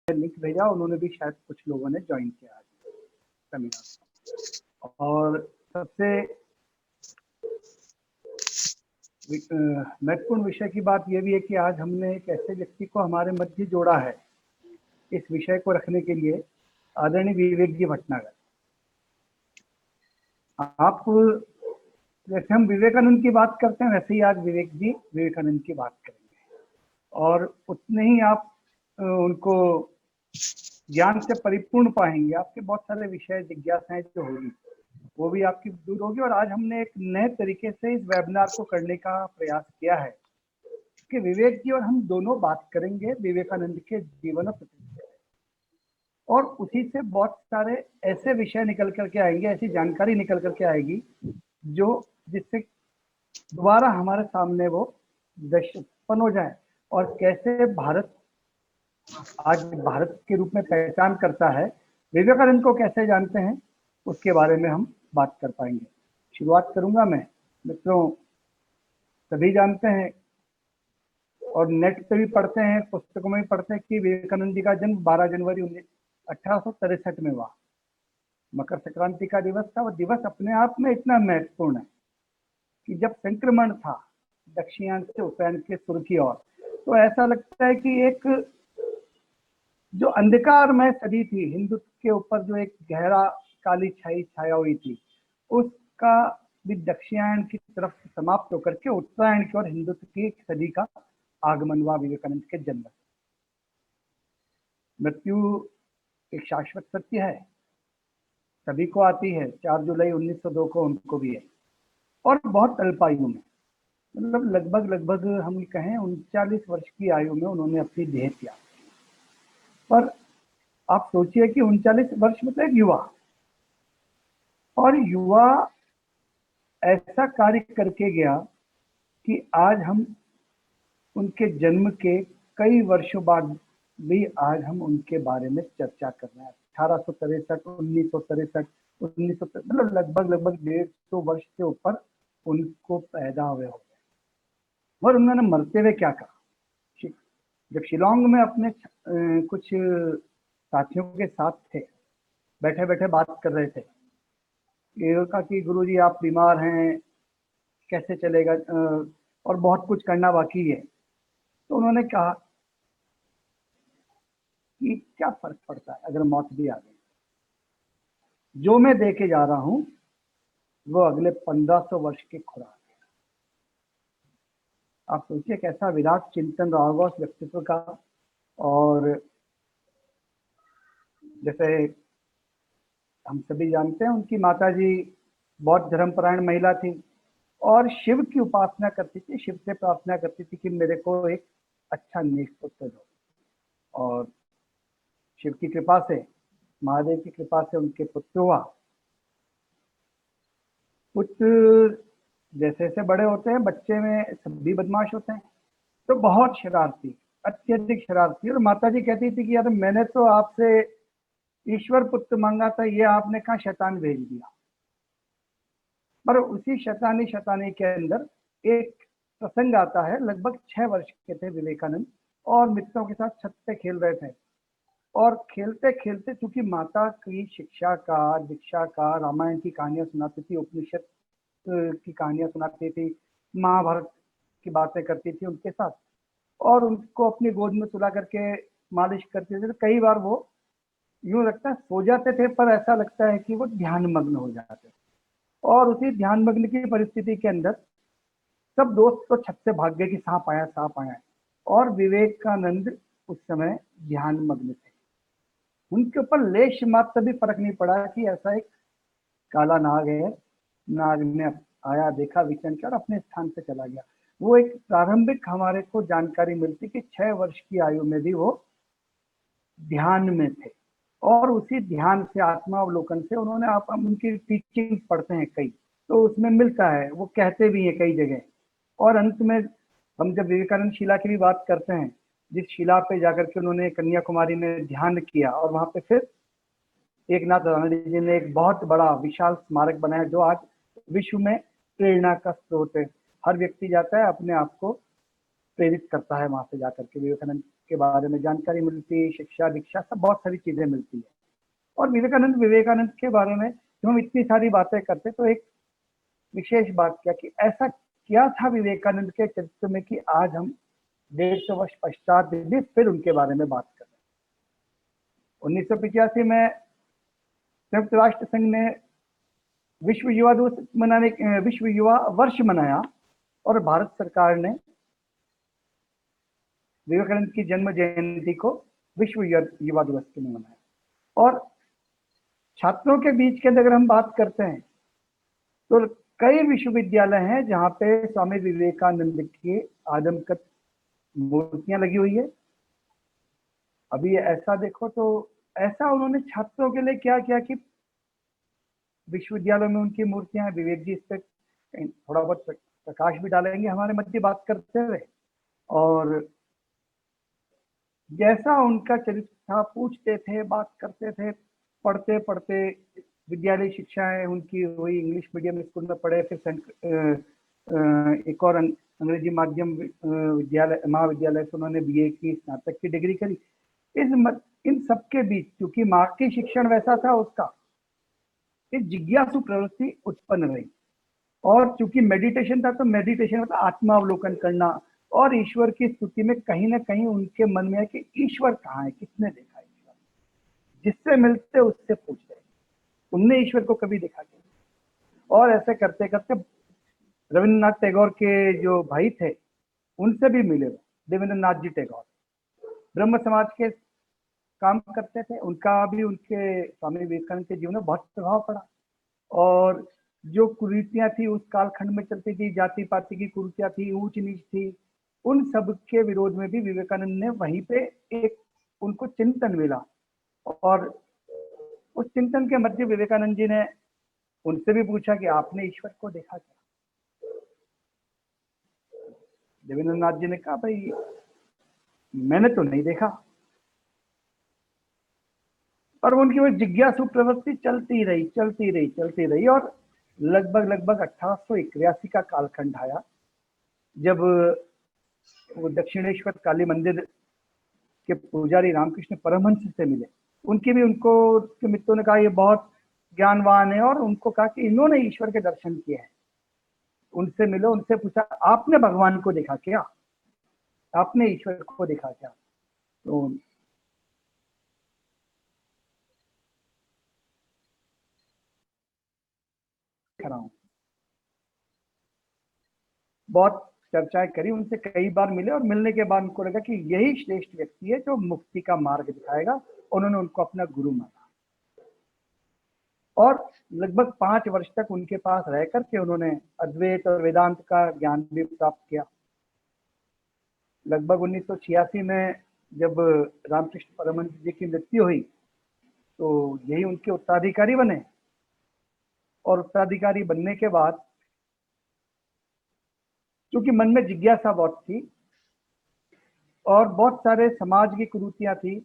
Link भेजा, उन्होंने भी शायद कुछ लोगों ने ज्वाइन किया सेमिनार। और सबसे महत्वपूर्ण विषय की बात यह भी है कि आज हमने एक ऐसे व्यक्ति को हमारे मध्य जोड़ा है इस विषय को रखने के लिए, आदरणीय विवेक जी भटनागर। आप जैसे हम विवेकानंद की बात करते हैं वैसे ही आज विवेक जी विवेकानंद की बात करेंगे, और उतने ही आप उनको ज्ञान से परिपूर्ण पाएंगे। आपके बहुत सारे विषय जिज्ञासाएं जो होगी वो भी आपकी दूर होगी। और आज हमने एक नए तरीके से इस वेबिनार को करने का प्रयास किया है कि विवेक जी और हम दोनों बात करेंगे विवेकानंद के जीवन और प्रतिष्ठा, और उसी से बहुत सारे ऐसे विषय निकल करके आएंगे, ऐसी जानकारी निकल करके आएगी जो जिससे दोबारा हमारे सामने वो दर्शन हो जाए, और कैसे भारत आज भारत के रूप में पहचान करता है, विवेकानंद को कैसे जानते हैं, उसके बारे में हम बात कर पाएंगे। शुरुआत करूंगा मैं। मित्रों, सभी जानते हैं और नेट पे भी पढ़ते हैं, पुस्तकों में भी पढ़ते हैं कि विवेकानंद जी का जन्म 12 जनवरी 1863 में हुआ। मकर संक्रांति का दिवस था। वो दिवस अपने आप में इतना महत्वपूर्ण है कि जब संक्रमण था दक्षिणायन से उत्तरायण के सुर की ओर, तो ऐसा लगता है कि एक जो अंधकारमय सदी थी हिंदुत्व के ऊपर, जो एक गहरा काली छाया हुई थी, उसका भी दक्षिणायन की तरफ समाप्त होकर के उत्तरायण की ओर हिंदुत्व की एक सदी का आगमन हुआ विवेकानंद के जन्म। मृत्यु एक शाश्वत सत्य है, सभी को आती है। 4 जुलाई 1902 को उनको भी है, और बहुत अल्पायु में, मतलब लगभग हम कहें 39 वर्ष की आयु में उन्होंने अपनी देह त्याग। पर आप सोचिए कि 39 वर्ष मतलब एक युवा, और युवा ऐसा कार्य करके गया कि आज हम उनके जन्म के कई वर्षों बाद भी आज हम उनके बारे में चर्चा कर रहे हैं। 1863, 1963, मतलब लगभग 150 वर्ष से ऊपर उनको पैदा हुए हो गए। और उन्होंने मरते हुए क्या कहा, जब शिलोंग में अपने कुछ साथियों के साथ थे, बैठे बैठे बात कर रहे थे, ये कहा कि गुरुजी आप बीमार हैं, कैसे चलेगा, और बहुत कुछ करना बाकी है। तो उन्होंने कहा कि क्या फर्क पड़ता है अगर मौत भी आ गई, जो मैं देके जा रहा हूं वो अगले 1500 वर्ष की खुराक है। आप सोचिए कैसा विराट चिंतन रहा होगा उस व्यक्तित्व का। और जैसे हम सभी जानते हैं, उनकी माताजी बहुत धर्मपरायण महिला थी और शिव की उपासना करती थी, शिव से प्रार्थना करती थी कि मेरे को एक अच्छा नेक पुत्र दो। और शिव की कृपा से, महादेव की कृपा से उनके पुत्र हुआ। पुत्र जैसे जैसे बड़े होते हैं, बच्चे में सभी बदमाश होते हैं, तो बहुत शरारती, अत्यधिक शरारती। और माताजी कहती थी कि यार मैंने तो आपसे ईश्वर पुत्र मांगा था, ये आपने कहा शैतान भेज दिया। पर उसी शैतानी के अंदर एक प्रसंग आता है। लगभग 6 वर्ष के थे विवेकानंद, और मित्रों के साथ छत पे खेल रहे थे, और खेलते खेलते चूंकि माता की शिक्षा का, दीक्षा का, रामायण की कहानियां सुनाती थी, उपनिषद की कहानियां सुनाती थी, महाभारत की बातें करती थी उनके साथ, और उनको अपनी गोद में सुला करके मालिश करते थे। तो कई बार वो यूं लगता है सो जाते थे, पर ऐसा लगता है कि वो ध्यान मग्न हो जाते। और उसी ध्यान मग्न की परिस्थिति के अंदर सब दोस्त तो छत से भाग गए कि सांप आया सांप आया, और विवेकानंद उस समय ध्यान मग्न थे। उनके ऊपर लेश मात्र भी फर्क नहीं पड़ा कि ऐसा एक काला नाग है, नाग ने आया, देखा, विचरण किया और अपने स्थान पे चला गया। वो एक प्रारंभिक हमारे को जानकारी मिलती कि 6 वर्ष की आयु में भी वो ध्यान में थे, और उसी ध्यान से, आत्मावलोकन से उन्होंने, आप उनकी टीचिंग पढ़ते हैं कई, तो उसमें मिलता है, वो कहते भी हैं कई जगह। और अंत में हम जब विवेकानंद शिला की भी बात करते हैं, जिस शिला पे जाकर के उन्होंने कन्याकुमारी में ध्यान किया, और वहां पे फिर एकनाथ रानडे जी ने एक बहुत बड़ा विशाल स्मारक बनाया जो आज विश्व में प्रेरणा का स्रोत है। हर व्यक्ति जाता है, अपने आप को प्रेरित करता है वहां से जाकर के विवेकानंद के बारे में जानकारी मिलती है, शिक्षा दीक्षा सब बहुत सारी चीजें मिलती है। और विवेकानंद के बारे में जब हम इतनी सारी बातें करते तो एक विशेष बात क्या कि ऐसा क्या था विवेकानंद के चरित्र में कि आज हम 150 वर्ष पश्चात भी फिर उनके बारे में बात कर रहे हैं। 1985 में संयुक्त राष्ट्र संघ ने विश्व युवा दिवस मनाने विश्व युवा वर्ष मनाया और भारत सरकार ने विवेकानंद की जन्म जयंती को विश्व युवा दिवस के लिए मनाया। और छात्रों के बीच के अगर हम बात करते हैं तो कई विश्वविद्यालय हैं जहां पे स्वामी विवेकानंद की आदमकद मूर्तियां लगी हुई है। अभी ऐसा देखो तो ऐसा उन्होंने छात्रों के लिए क्या किया कि विश्वविद्यालयों में उनकी मूर्तियां हैं। विवेक जी इस पर थोड़ा बहुत प्रकाश भी डालेंगे हमारे मध्य बात करते हुए। और जैसा उनका चरित्र था, पूछते थे, बात करते थे, पढ़ते पढ़ते विद्यालय शिक्षाएं उनकी हुई, इंग्लिश मीडियम स्कूल में पढ़े, फिर एक और अंग्रेजी माध्यम विद्यालय महाविद्यालय से उन्होंने बीए की, स्नातक की डिग्री करी। इन सबके बीच क्योंकि मार्क्सी शिक्षण वैसा था उसका, एक जिज्ञासु प्रवृत्ति उत्पन्न रही। और चूंकि मेडिटेशन था तो मेडिटेशन मतलब आत्मावलोकन करना और ईश्वर की स्तुति में कहीं ना कहीं उनके मन में है कि ईश्वर कहाँ है, किसने देखा ईश्वर, जिससे मिलते उससे पूछते, उनने ईश्वर को कभी देखा नहीं। और ऐसे करते करते रविन्द्रनाथ टैगोर के जो भाई थे उनसे भी मिले, देवेंद्रनाथ जी टैगोर ब्रह्म समाज के काम करते थे, उनका भी उनके स्वामी विवेकानंद के जीवन में बहुत प्रभाव पड़ा। और जो कुरीतियां थी उस कालखंड में चलती थी, जाति पाति की कुरीतियां थी, ऊंच नीच थी, उन सब के विरोध में भी विवेकानंद ने वहीं पे एक उनको चिंतन मिला। और उस चिंतन के मध्य विवेकानंद जी ने उनसे भी पूछा कि आपने ईश्वर को देखा क्या? देवेंद्रनाथ जी ने कहा भाई मैंने तो नहीं देखा। और उनकी वो जिज्ञासु प्रवृत्ति चलती रही और लगभग 1881 का कालखंड आया जब वो दक्षिणेश्वर काली मंदिर के पुजारी रामकृष्ण परमहंस से मिले। उनके मित्रों ने कहा ये बहुत ज्ञानवान है और उनको कहा कि इन्होंने ईश्वर के दर्शन किए हैं। उनसे मिलो, उनसे पूछा आपने भगवान को देखा क्या, आपने ईश्वर को देखा क्या? तो बहुत चर्चाएं करी, उनसे कई बार मिले और मिलने के बाद उनको लगा कि यही श्रेष्ठ व्यक्ति है जो मुक्ति का मार्ग दिखाएगा। उन्होंने उनको अपना गुरु माना और लगभग 5 वर्ष तक उनके पास रह करके उन्होंने अद्वैत और वेदांत का ज्ञान भी प्राप्त किया। लगभग 1986 में जब रामकृष्ण परमहंस जी की मृत्यु हुई तो यही उनके उत्तराधिकारी बने। और उत्तराधिकारी बनने के बाद क्योंकि मन में जिज्ञासा बहुत थी और बहुत सारे समाज की कुरीतियां थी,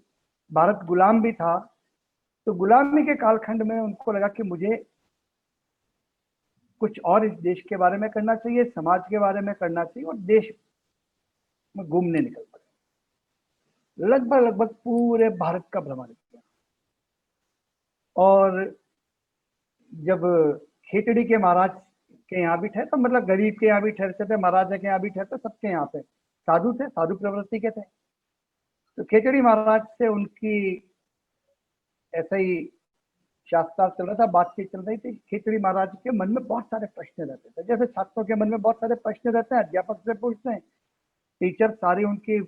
भारत गुलाम भी था, तो गुलामी के कालखंड में उनको लगा कि मुझे कुछ और इस देश के बारे में करना चाहिए, समाज के बारे में करना चाहिए और देश में घूमने निकल पड़े। लगभग पूरे भारत का भ्रमण किया। और जब खेतड़ी के महाराज के यहाँ भी ठहरे, तो मतलब गरीब के यहाँ भी ठहरते थे, महाराजा के यहाँ भी ठहरते, सबके यहाँ पे साधु थे, साधु प्रवृत्ति के थे। तो खेतड़ी महाराज से उनकी ऐसा ही शास्त्रार्थ चल रहा था, बातचीत चल रही थी। खेतड़ी महाराज के मन में बहुत सारे प्रश्न रहते थे, जैसे छात्रों के मन में बहुत सारे प्रश्न रहते हैं, अध्यापक से पूछते हैं, टीचर सारी उनकी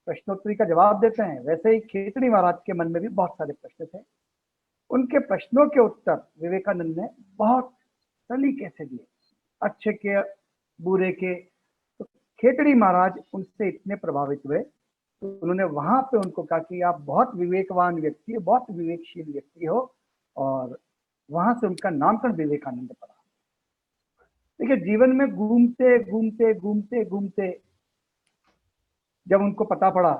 प्रश्नोत्तरी का जवाब देते हैं, वैसे ही खेतड़ी महाराज के मन में भी बहुत सारे प्रश्न थे। उनके प्रश्नों के उत्तर विवेकानंद ने बहुत सलीके से दिए, अच्छे के बुरे के। तो खेतड़ी महाराज उनसे इतने प्रभावित हुए तो उन्होंने वहां पे उनको कहा कि आप बहुत विवेकवान व्यक्ति हो, बहुत विवेकशील व्यक्ति हो। और वहां से उनका नामकरण विवेकानंद पड़ा। देखिए जीवन में घूमते घूमते घूमते घूमते जब उनको पता पड़ा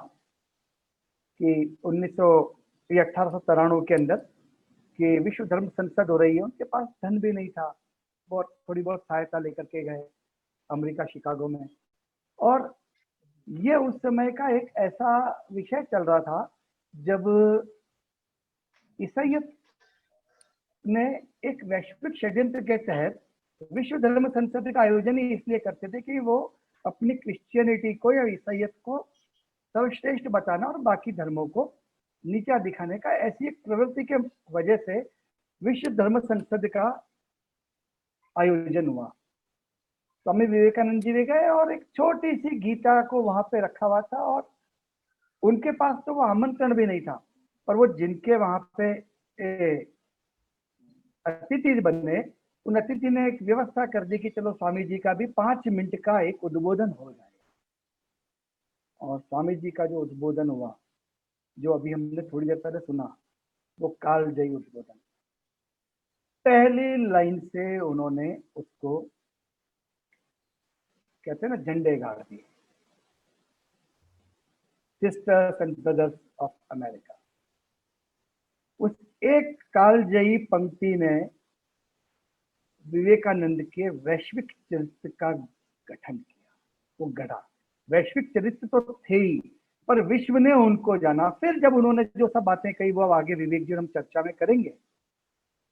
कि 1893 के अंदर कि विश्व धर्म संसद हो रही है, उनके पास धन भी नहीं था, थोड़ी बहुत सहायता लेकर के गए अमेरिका शिकागो में। और ये उस समय का एक ऐसा विषय चल रहा था जब ईसाइयत ने एक वैश्विक षड्यंत्र के तहत विश्व धर्म संसद का आयोजन ही इसलिए करते थे कि वो अपनी क्रिश्चियनिटी को या ईसाइयत को सर्वश्रेष्ठ बताना और बाकी धर्मों को नीचा दिखाने का, ऐसी एक प्रवृत्ति के वजह से विश्व धर्म संसद का आयोजन हुआ। स्वामी विवेकानंद जी भी गए और एक छोटी सी गीता को वहां पे रखा हुआ था, और उनके पास तो वो आमंत्रण भी नहीं था, पर वो जिनके वहां पे अतिथि बने, उन अतिथि ने एक व्यवस्था कर दी कि चलो स्वामी जी का भी 5 मिनट का एक उद्बोधन हो जाए। और स्वामी जी का जो उद्बोधन हुआ, जो अभी हमने थोड़ी देर पहले सुना, वो कालजयी उद्बोधन। पहली लाइन से उन्होंने उसको कहते हैं ना, झंडे गाड़ दिए, sisters and brothers of America. उस एक कालजयी पंक्ति ने विवेकानंद के वैश्विक चरित्र का गठन किया, वो गढ़ा। वैश्विक चरित्र तो थे ही, पर विश्व ने उनको जाना। फिर जब उन्होंने जो सब बातें कही, वो आगे विवेक जी हम चर्चा में करेंगे,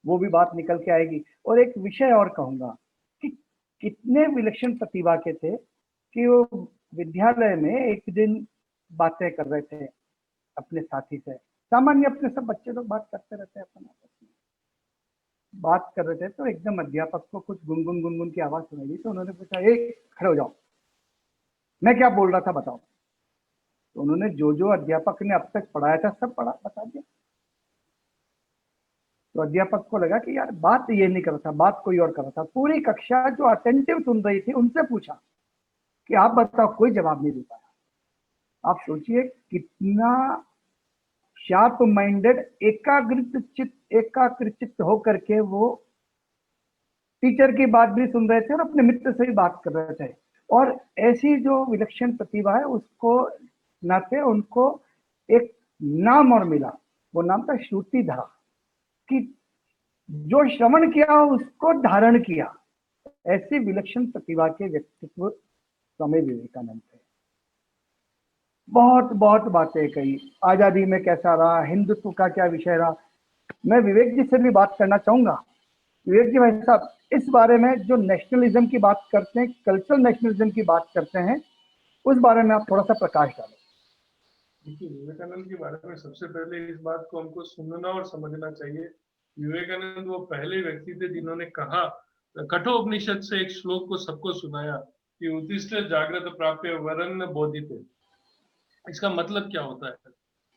वो भी बात निकल के आएगी। और एक विषय और कहूंगा कि कितने विलक्षण प्रतिभा के थे कि वो विद्यालय में एक दिन बातें कर रहे थे अपने साथी से। सामान्य अपने सब बच्चे लोग बात करते रहते हैं, अपन आपस में बात कर रहे थे, तो एकदम अध्यापक को कुछ गुनगुन गुनगुन की आवाज सुनाई दी। तो उन्होंने पूछा, ए खड़े हो जाओ, मैं क्या बोल रहा था बताओ। तो उन्होंने जो जो अध्यापक ने अब तक पढ़ाया था सब पढ़ा बता दिया। तो अध्यापक को लगा कि यार बात ये नहीं कर रहा था, बात कोई और कर रहा था। पूरी कक्षा जो अटेंटिव सुन रही थी, उनसे पूछा कि आप बताओ, कोई जवाब नहीं दे पाया। आप सोचिए कितना शार्प माइंडेड, एकाग्रचित्त होकर के वो टीचर की बात भी सुन रहे थे और अपने मित्र से भी बात कर रहे थे। और ऐसी जो विलक्षण प्रतिभा है, उसको नाते उनको एक नाम और मिला, वो नाम था श्रुतिधरा, कि जो श्रवण किया उसको धारण किया। ऐसी विलक्षण प्रतिभा के व्यक्तित्व स्वामी विवेकानंद थे। बहुत बहुत बातें कही, आजादी में कैसा रहा, हिंदुत्व का क्या विषय रहा। मैं विवेक जी से भी बात करना चाहूंगा। विवेक जी भाई साहब, इस बारे में जो नेशनलिज्म की बात करते हैं, कल्चरल नेशनलिज्म की बात करते हैं, उस बारे में आप थोड़ा सा प्रकाश डालें। देखिए, विवेकानंद के बारे में सबसे पहले इस बात को हमको सुनना और समझना चाहिए। विवेकानंद वो पहले व्यक्ति थे जिन्होंने कहा, कठोपनिषद से एक श्लोक को सबको सुनाया कि उत्तिष्ठ जागृत प्राप्य वरन बोधिते। इसका मतलब क्या होता है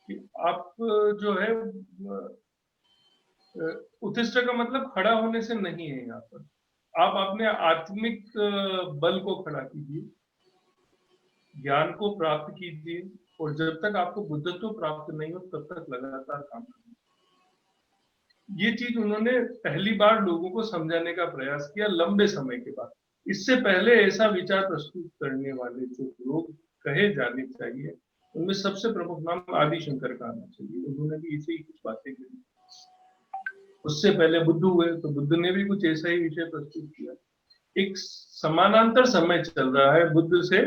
कि आप जो है, उत्तिष्ठ का मतलब खड़ा होने से नहीं है। यहाँ पर आप अपने आत्मिक बल को खड़ा कीजिए, ज्ञान को प्राप्त कीजिए, और जब तक आपको बुद्धत्व प्राप्त नहीं हो तब तक लगातार काम करिए। ये चीज उन्होंने पहली बार लोगों को समझाने का प्रयास किया लंबे समय के बाद। इससे पहले ऐसा विचार प्रस्तुत करने वाले जो लोग कहे जाने चाहिए, उनमें सबसे प्रमुख नाम आदि शंकर का आना चाहिए। उन्होंने भी इसे ही कुछ बातें कही। उससे पहले बुद्ध हुए, तो बुद्ध ने भी कुछ ऐसा ही विषय प्रस्तुत किया। एक समानांतर समय चल रहा है बुद्ध से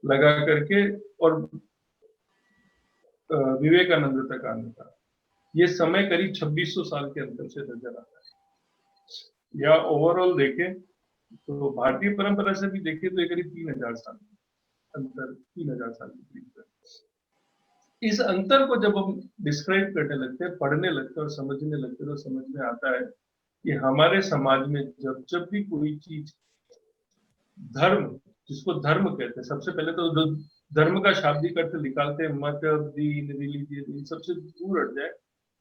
लगा करके और विवेकानंद तक आने का। ये समय करीब 2600 साल के अंतर से नजर आता है। या ओवरऑल देखें तो भारतीय परंपरा से भी देखें तो ये करीब 3000 साल अंतर, 3000 साल के करीब। इस अंतर को जब हम डिस्क्राइब करने लगते हैं, पढ़ने लगते हैं और समझने लगते हैं, तो समझ में आता है कि हमारे समाज में जब जब भी कोई चीज धर्म, जिसको धर्म कहते हैं, सबसे पहले तो धर्म का शाब्दिक अर्थ निकालते हैं, मत, दीन, रिलीजियन, इन सबसे दूर हट जाए।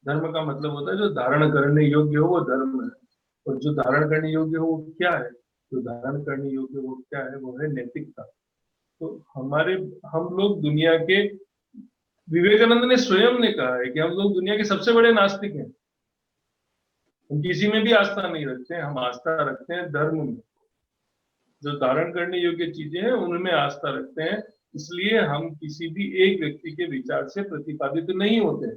धर्म का मतलब होता है जो धारण करने योग्य हो वो धर्म है, और जो धारण करने योग्य हो वो क्या है? जो धारण करने योग्य वो क्या है? वो है नैतिकता। तो हम लोग दुनिया के, विवेकानंद ने स्वयं ने कहा है कि हम लोग दुनिया के सबसे बड़े नास्तिक हैं। हम किसी में भी आस्था नहीं रखते हैं, हम आस्था रखते हैं धर्म में। जो धारण करने योग्य चीजें हैं उनमें आस्था रखते हैं, इसलिए हम किसी भी एक व्यक्ति के विचार से प्रतिपादित नहीं होते।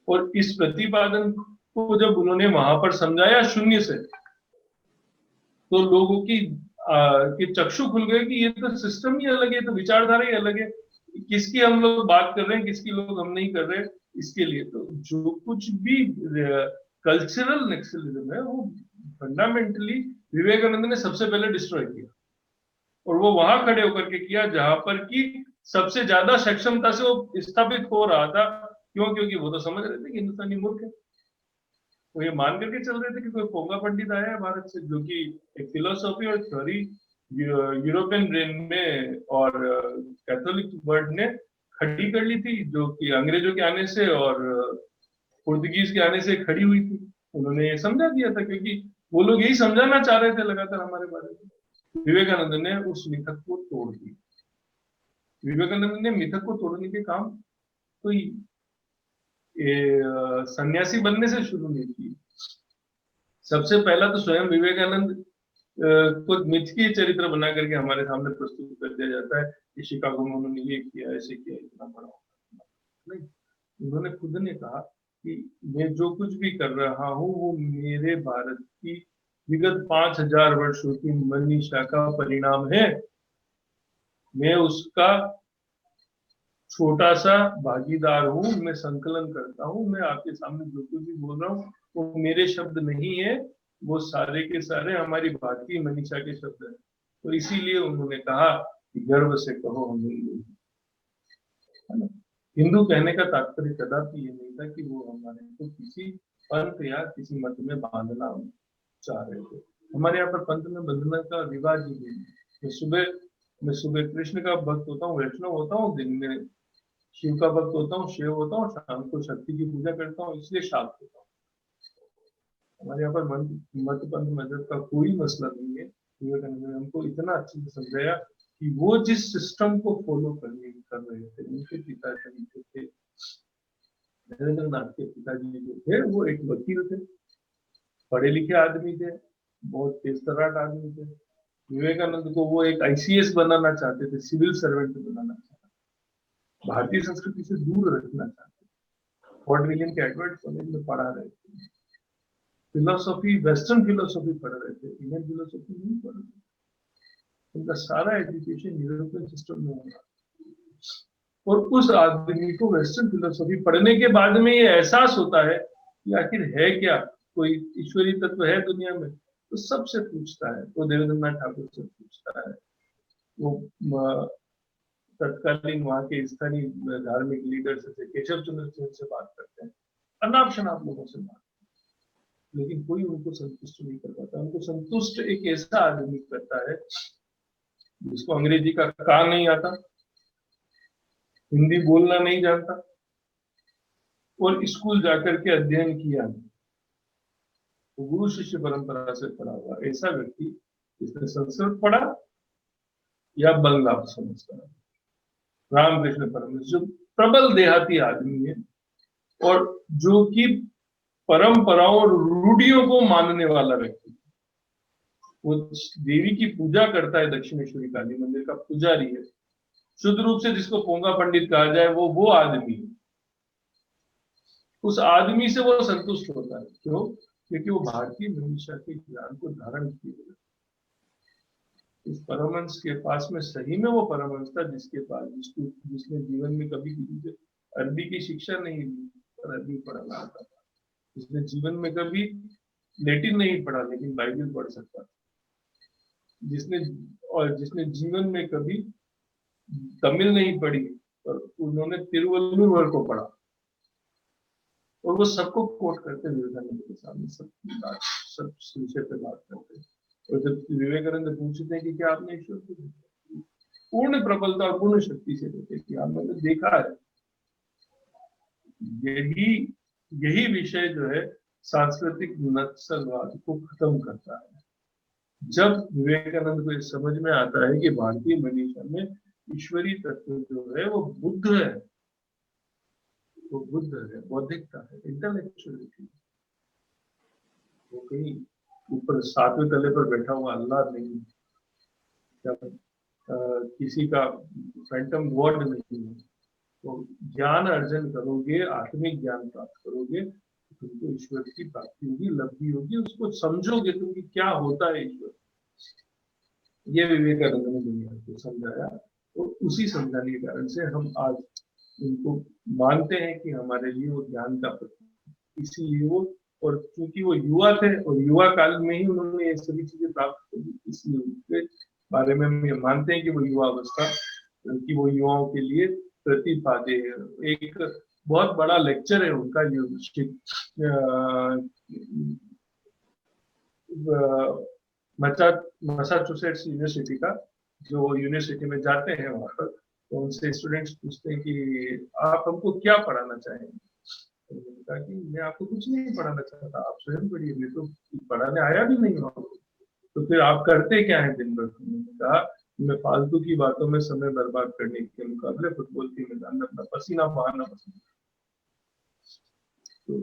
और इस प्रतिपादन को जब उन्होंने वहां पर समझाया शून्य से, तो लोगों की कि चक्षु खुल गए कि ये तो सिस्टम ही अलग है, तो विचारधारा ही अलग है, किसकी हम लोग बात कर रहे हैं, किसकी लोग हम नहीं कर रहे। इसके लिए तो जो कुछ भी कल्चरल नेक्सलिज्म है वो फंडामेंटली विवेकानंद ने सबसे पहले डिस्ट्रॉय किया, और वो वहां खड़े होकर के किया जहां पर कि सबसे ज्यादा सक्षमता से वो स्थापित हो रहा था। क्यों? क्योंकि वो तो समझ रहे थे कि हिंदुस्तानी मूर्ख है। वो ये मान करके चल रहे थे कि कोई पोंगा पंडित आया है भारत से, जो कि एक फिलोसॉफी और थ्योरी यूरोपियन ब्रेन में और कैथोलिक वर्ल्ड ने खड़ी कर ली थी, जो कि अंग्रेजों के आने से और पुर्तगीज के आने से खड़ी हुई थी। उन्होंने ये समझा दिया था, क्योंकि वो लोग यही समझाना चाह रहे थे लगातार हमारे बारे में। विवेकानंद ने उस मिथक को तोड़ दिया। विवेकानंद ने मिथक को तोड़ने के काम कोई सन्यासी बनने से शुरू नहीं की। सबसे पहला तो स्वयं विवेकानंद को मिथ की चरित्र बना करके हमारे सामने प्रस्तुत कर दिया जाता है कि शिकागो में उन्होंने ये किया, ऐसे किया, इतना बड़ा नहीं। उन्होंने खुद ने कहा कि मैं जो कुछ भी कर रहा हूँ वो मेरे भारत की विगत 5000 वर्षों की मनीषा का परिणाम है। मैं उसका छोटा सा भागीदार हूँ, मैं संकलन करता हूँ। मैं आपके सामने जो कुछ भी बोल रहा हूँ वो मेरे शब्द नहीं है, वो सारे के सारे हमारी भारतीय मनीषा के शब्द हैं। तो इसीलिए उन्होंने कहा कि गर्व से कहो हम हिंदू है ना। हिंदू कहने का तात्पर्य कदापि ये नहीं था कि वो हमारे को किसी पंथ या किसी मत में बांधना चाह रहे थे। हमारे यहाँ पर पंथ में बंधना का रिवाज ही नहीं। मैं सुबह कृष्ण का भक्त होता हूँ, वैष्णव होता हूँ, दिन में शिव का भक्त होता हूँ, शिव होता हूँ, शाम को शक्ति की पूजा करता हूँ, इसलिए शाक्त होता हूँ। हमारे यहाँ पर मत पंथ मजहब का कोई मसला नहीं है। विवेकानंद ने हमको इतना अच्छे से समझाया कि वो जिस सिस्टम को फॉलो कर रहे थे, उनके पिताजी जो थे, नरेंद्र नाथ के पिताजी जो थे, वो एक वकील थे, पढ़े लिखे आदमी थे, बहुत तेज तर्राट आदमी थे। विवेकानंद को वो एक आईसीएस बनाना चाहते थे, सिविल सर्वेंट बनाना चाहते थे, भारतीय संस्कृति से दूर रखना चाहते थे। फोर्ट विलियम के एडवर्ड कॉलेज में पढ़ा रहे थे, फिलोसॉफी, वेस्टर्न फिलोसॉफी पढ़ रहे थे, इंडियन फिलोसॉफी नहीं पढ़ रहे थे। उनका सारा एजुकेशन यूरोपियन सिस्टम में होगा, और उस आदमी को वेस्टर्न फिलोसॉफी पढ़ने के बाद में ये एहसास होता है कि आखिर है क्या, कोई ईश्वरीय तत्व है दुनिया में, तो सबसे पूछता है। तो देवेंद्रनाथ ठाकुर से पूछता है, वो तत्कालीन वहां के स्थानीय धार्मिक लीडर से केशव चंद्र सेन से बात करते हैं, अनाप शनाप लोगों से बात, लेकिन कोई उनको संतुष्ट नहीं कर पाता। उनको संतुष्ट एक ऐसा आदमी करता है जिसको अंग्रेजी का का नहीं आता, हिंदी बोलना नहीं जानता, और स्कूल जाकर के अध्ययन किया नहीं, तो गुरु शिष्य परंपरा से पढ़ा हुआ ऐसा व्यक्ति जिसने संस्कृत पढ़ा या बंगला समझता है। रामकृष्ण परमहंस जो प्रबल देहाती आदमी है और जो कि परंपराओं और रूढ़ियों को मानने वाला व्यक्ति, वो देवी की पूजा करता है, दक्षिणेश्वरी काली मंदिर का पुजारी है, शुद्ध रूप से जिसको पोंगा पंडित कहा जाए, वो आदमी है। उस आदमी से वो संतुष्ट होता है। क्यों? क्योंकि वो भारतीय मनीषा के ज्ञान को धारण किए हुए, इस परमहंस के पास में सही में वो परमहंस था जिसके पास जिसने जीवन में कभी किसी से अरबी की शिक्षा नहीं ली और अरबी पढ़ना आता था, जिसने जीवन में कभी लैटिन नहीं पढ़ा लेकिन बाइबल पढ़ सकता था, जिसने जीवन में कभी तमिल नहीं पढ़ी पर उन्होंने तिरुवल्लुवर को पढ़ा, और वो सबको कोट करते विवेकानंद के सामने सबकी बात, सब विषय पे बात करते। और जब विवेकानंद पूछते हैं कि क्या आपने ईश्वर को देखा, पूर्ण प्रबलता और पूर्ण शक्ति से कहते कि आपने देखा है। यही विषय जो है सांस्कृतिक नक्सलवाद को खत्म करता है। जब विवेकानंद को समझ में आता है कि भारतीय मनीषा में ईश्वरीय तत्व जो है वो बुद्ध है, वो बुद्ध है, बौद्धिकता है, इंटेलेक्चुअलिटी, वो कहीं ऊपर सातवें तले पर बैठा हुआ अल्लाह नहीं, जब किसी का फैंटम गॉड नहीं है। तो ज्ञान अर्जन करोगे, आत्मिक ज्ञान प्राप्त करोगे, तुमको ईश्वर की प्राप्ति होगी, लब्धि होगी, उसको समझोगे तुम कि क्या होता है ईश्वर। ये विवेकानंद ने दुनिया को समझाया, और उसी समझाने के कारण से हम आज उनको मानते हैं कि हमारे लिए वो ज्ञान का प्रतीक, इसीलिए वो, और क्योंकि वो युवा थे और युवा काल में ही उन्होंने ये सभी चीजें प्राप्त की, इसलिए उनके बारे में हम ये मानते हैं कि वो युवा अवस्था, कि वो युवाओं के लिए प्रतिपाद्य है। एक बहुत बड़ा लेक्चर है उनका, मैसाचुसेट्स यूनिवर्सिटी का, जो यूनिवर्सिटी में जाते हैं वहां पर, तो उनसे स्टूडेंट्स पूछते हैं कि आप हमको क्या पढ़ाना चाहेंगे। तो उन्होंने कहा कि मैं आपको कुछ नहीं पढ़ाना चाहता, आप स्वयं पढ़िए, मैं तो पढ़ाने आया भी नहीं हूँ। तो फिर आप करते क्या है दिन भर? उन्होंने कहा मैं फालतू की बातों में समय बर्बाद करने के मुकाबले फुटबॉल के मैदान में अपना पसीना बहाना पसंद। तो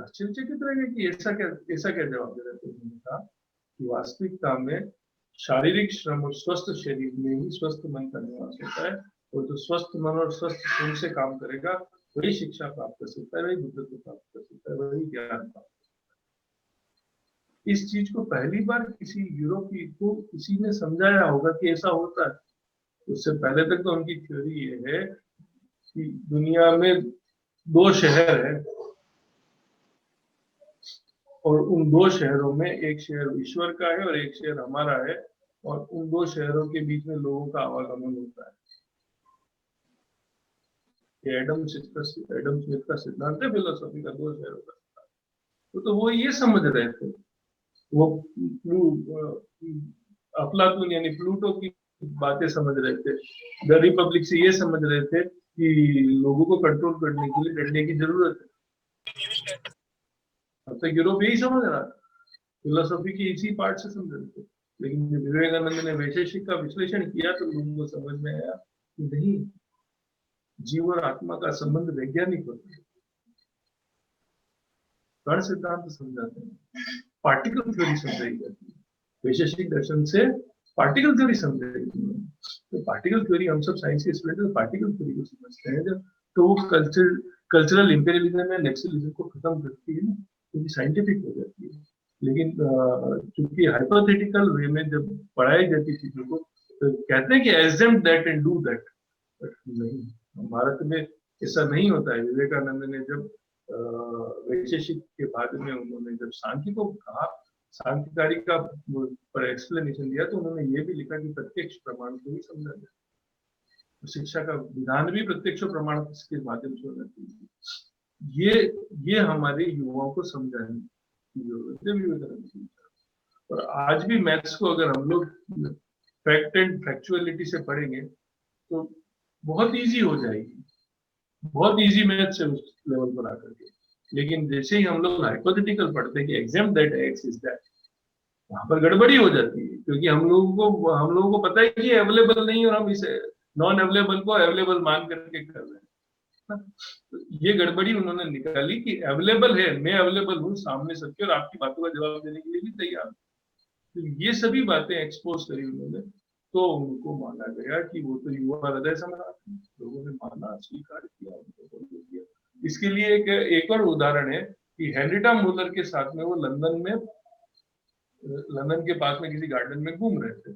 आश्चर्यचकित रह गए कि ऐसा क्या जवाब दे रहे थे। उन्होंने कहा कि वास्तविकता में शारीरिक श्रम और स्वस्थ शरीर में ही स्वस्थ मन का निवास होता है, और जो स्वस्थ मन और स्वस्थ श्रम से काम करेगा वही शिक्षा प्राप्त कर सकता है, वही बुद्धत्व प्राप्त कर सकता है, वही ज्ञान प्राप्त कर सकता है। इस चीज को पहली बार किसी यूरोपीय को किसी ने समझाया होगा कि ऐसा होता है। उससे पहले तक तो उनकी थ्योरी ये है कि दुनिया में दो शहर है, और उन दो शहरों में एक शहर ईश्वर का है और एक शहर हमारा है, और उन दो शहरों के बीच में लोगों का आवागमन होता है। ये एडम स्मिथ का सिद्धांत है फिलोसॉफी का, दो शहरों का सिद्धांत। तो वो ये समझ रहे थे, वो अफलातून यानी प्लूटो की बातें समझ रहे थे, द रिपब्लिक से ये समझ रहे थे कि लोगों को कंट्रोल करने के लिए डरने की जरूरत है। अब तक यूरोप यही समझ रहा था, फिलोसॉफी की इसी पार्ट से समझ रहे थे। लेकिन जब विवेकानंद ने वैशेषिक का विश्लेषण किया तो लोगों को समझ में आया कि नहीं, जीव और आत्मा का संबंध वैज्ञानिक होता है। कण सिद्धांत समझाते हैं, पार्टिकल थ्योरी समझाई जाती है, वैशेषिक दर्शन से पार्टिकल थ्योरी समझाई जाती है। तो पार्टिकल थ्योरी हम सब साइंस के स्टूडेंट पार्टिकल थ्योरी को समझते हैं जब, तो वो कल्चरल इंपेरियलिज्म या नेक्सलिज्म को खत्म करती है, क्योंकि साइंटिफिक हो जाती है। लेकिन चूंकि हाइपोथेटिकल वे में जब पढ़ाई जाती चीजों को, तो कहते हैं कि assume that and do that, but नहीं, भारत में ऐसा नहीं होता है। विवेकानंद ने जब वैशेषिक के बाद में उन्होंने जब सांख्य को कहा, सांख्यकारी का पर एक्सप्लेनेशन दिया, तो उन्होंने ये भी लिखा कि प्रत्यक्ष प्रमाण को ही समझा जाए, शिक्षा का विधान भी प्रत्यक्ष प्रमाण के माध्यम से होना चाहिए। ये हमारे युवाओं को समझाने की जरूरत है विवेकानंद की। और आज भी मैथ्स को अगर हम लोग फैक्ट एंड फैक्चुअलिटी से पढ़ेंगे तो बहुत इजी हो जाएगी, बहुत इजी मैथ्स है उस लेवल पर आकर के। लेकिन जैसे ही हम लोग हाइपोथेटिकल पढ़ते हैं कि exam that x is that, वहां पर गड़बड़ी हो जाती है, क्योंकि हम लोगों को पता है कि अवेलेबल नहीं, और हम इसे नॉन अवेलेबल को अवेलेबल मान करके कर रहे हैं। तो ये गड़बड़ी उन्होंने निकाली कि अवेलेबल है, मैं अवेलेबल हूँ सामने सबके, और आपकी बातों का जवाब देने के लिए भी तैयार हूँ। तो ये सभी बातें एक्सपोज करी उन्होंने, तो उनको माना गया कि वो तो युवा हृदय सम्राट है। लोगों ने माना, स्वीकार किया, उनको फॉलो किया। इसके लिए एक और उदाहरण है कि हेनरिटा मूलर के साथ में वो लंदन के पास में किसी गार्डन में घूम रहे थे।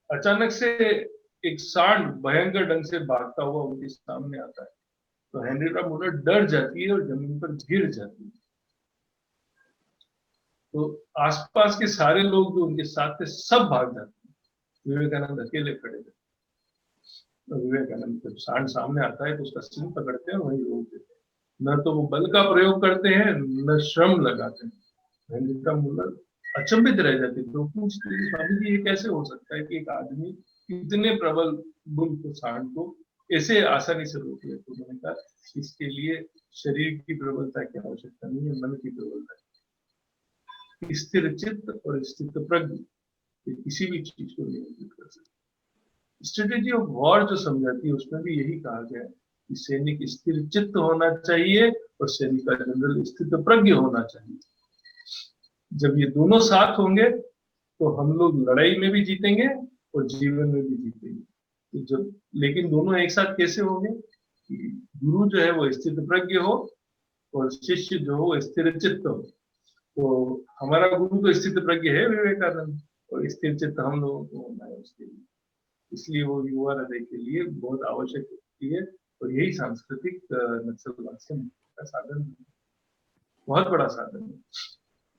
अचानक से एक सांड भयंकर ढंग से भागता हुआ उनके सामने आता है, तो हेनरिटा मूलर डर जाती है और जमीन पर गिर जाती है। तो आसपास के सारे लोग जो उनके साथ थे सब भाग जाते हैं, विवेकानंद अकेले खड़े थे। तो विवेकानंद जब सांड सामने आता है तो उसका सिंह पकड़ते हैं, वहीं रोक देते हैं। न तो वो बल का प्रयोग करते हैं, न श्रम लगाते हैं। हेनरिटा मूलर अचंभित रह जाते, तो पूछते हैं स्वामी जी, ये कैसे हो सकता है कि एक आदमी इतने प्रबल बुल को, सांड को ऐसे आसानी से रोक ले? तो मैंने कहा इसके लिए शरीर की प्रबलता की आवश्यकता नहीं है, मन की प्रबलता। स्थिर चित्त और स्थित प्रज्ञ किसी भी चीज को नियंत्रित कर सकते। स्ट्रेटेजी ऑफ वॉर जो समझाती है उसमें भी यही कहा गया है कि सैनिक स्थिर चित्त होना चाहिए और सैनिक का जनरल स्थित प्रज्ञ होना चाहिए। जब ये दोनों साथ होंगे तो हम लोग लड़ाई में भी जीतेंगे और जीवन में भी जीतेंगे। तो जब, लेकिन दोनों एक साथ कैसे होंगे? गुरु जो है वो स्थित प्रज्ञ हो और शिष्य जो हो स्थिर चित्त हो। तो हमारा गुरु तो स्थित प्रज्ञ है विवेकानंद, और स्थिर चित्त हम लोगों को होना है उसके लिए। इसलिए वो युवा हृदय के लिए बहुत आवश्यक होती है, और यही सांस्कृतिक नक्सलवाद से मुक्ति का साधन है, बहुत बड़ा साधन है।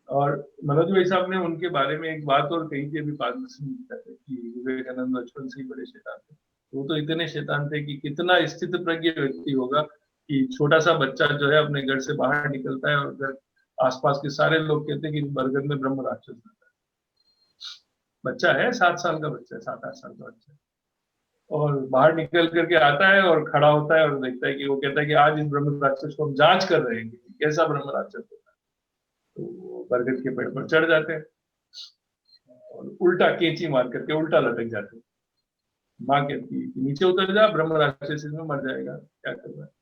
और मनोज भाई साहब ने उनके बारे में एक बात और कही थी अभी 5 मिनट पहले कि विवेकानंद बचपन से ही बड़े शैतान थे। वो तो इतने शैतान थे कि कितना स्थित प्रज्ञ व्यक्ति होगा कि छोटा सा बच्चा जो है अपने घर से बाहर निकलता है और घर आसपास के सारे लोग कहते हैं कि बरगद में ब्रह्म राक्षस रहता है। बच्चा है 7 साल का बच्चा है, 7-8 साल का बच्चा है, और बाहर निकल करके आता है और खड़ा होता है और देखता है कि वो कहता है कि आज इस ब्रह्म राक्षस को हम जांच कर रहे हैं कि कैसा ब्रह्म राक्षस होता है। तो वो बरगद के पेड़ पर चढ़ जाते हैं और उल्टा केंची मार करके उल्टा लटक जाते हैं। माँ कहती है कि नीचे उतर जा, ब्रह्म राक्षस इसमें मर जाएगा, क्या कर रहा है।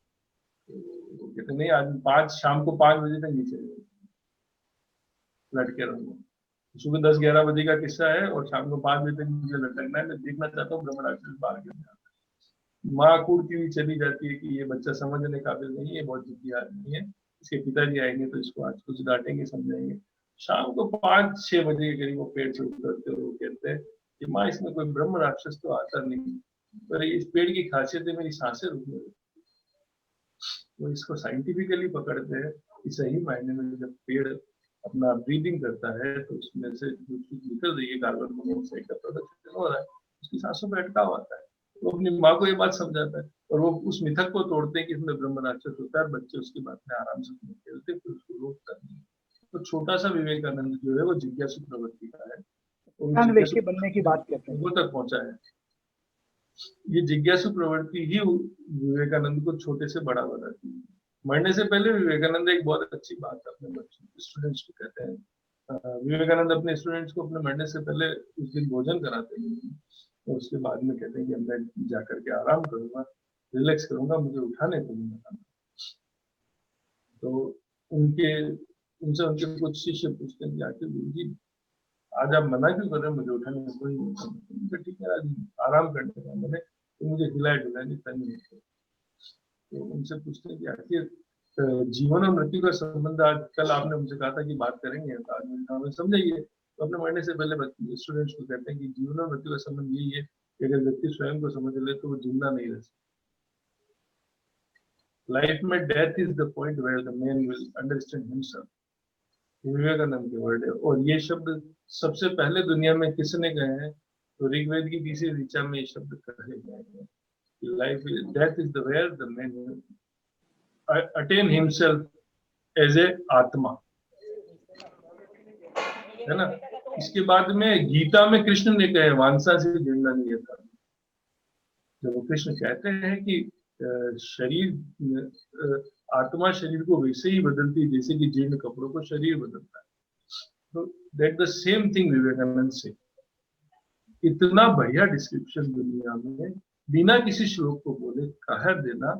तो कहते नहीं, आज शाम को 5 बजे तक नीचे लटके रहूंगा। सुबह 10-11 बजे का किस्सा है और शाम को 5 बजे तक मुझे लटकना है, मैं देखना चाहता हूँ ब्रह्म राक्षस बाहर गिर जाता है। माँ कूदती हुई चली जाती है कि ये बच्चा समझने काबिल नहीं है, बहुत जिद्दी आदमी है, इसके पिताजी आएंगे तो इसको आज कुछ डांटेंगे, समझाएंगे। शाम को 5-6 बजे के करीब वो पेड़ से उतरते और वो कहते हैं कि माँ इसमें कोई ब्रह्म राक्षस तो आता नहीं, पर इस पेड़ की खासियत है मेरी सांसें रुकने लगती। वो इसको साइंटिफिकली पकड़ते हैं कि सही मायने में जब पेड़ अपना ब्रीदिंग करता है तो उसमें से जो चीज निकल रही है, कार्बन मोनोऑक्साइड का प्रोडक्शन हो रहा है, उसकी सांसों में अटकाव आता है। वो अपनी माँ को ये बात समझाता है और वो उस मिथक को तोड़ते हैं कि इसमें ब्रह्म राक्षस होता है, बच्चे उसकी बात में आराम से खेलते फिर उसको रोकता नहीं। तो छोटा सा विवेकानंद जो है वो जिज्ञासु प्रवृत्ति का है, व्यक्ति बनने की बात कहते हैं, वो तक पहुंचा है। ये जिज्ञासु प्रवृत्ति ही विवेकानंद को छोटे से बड़ा बनाती है। मरने से पहले विवेकानंद एक बहुत अच्छी बात अपने बच्चों स्टूडेंट्स को कहते हैं। विवेकानंद अपने स्टूडेंट्स को अपने मरने से पहले उस दिन भोजन कराते हैं और उसके बाद में कहते हैं कि मैं जाकर के आराम करूंगा, रिलैक्स करूंगा, मुझे उठाने को नहीं आना। तो उनसे उनके कुछ शिष्य पूछते हैं कि आखिर गुरु जी आज आप मना क्यों कर रहे हैं, मुझे उठाने में कोई नहीं। ठीक है, आज आराम करने का मैंने, तो मुझे हिलाए डुलाने का नहीं है। तो उनसे पूछते हैं कि आखिर जीवन और मृत्यु का संबंध आज कल आपने मुझे कहा था कि बात करेंगे, तो आज हमें समझाइए। तो अपने मरने से पहले स्टूडेंट्स को कहते हैं कि जीवन और मृत्यु का संबंध यही है कि अगर व्यक्ति स्वयं को समझ ले तो वो जिंदा नहीं रह सकता। लाइफ में death is the point where the man will understand himself, Vivekananda के वर्ड है। और ये शब्द सबसे पहले दुनिया में किसने कहे हैं, तो ऋग्वेद की 30वीं ऋचा में ये शब्द कहे गए हैं। Life death is the where the man attain himself as a atma, है ना। इसके बाद में गीता में कृष्ण ने कहे वांसा से जिंदा नहीं था। जब वो कृष्ण कहते हैं कि शरीर आत्मा शरीर को वैसे ही बदलती है जैसे कि जीर्ण कपड़ों को शरीर बदलता है, तो that the same thing Vivekananda से। इतना बढ़िया डिस्क्रिप्शन दुनिया में बिना किसी श्लोक को बोले कह देना,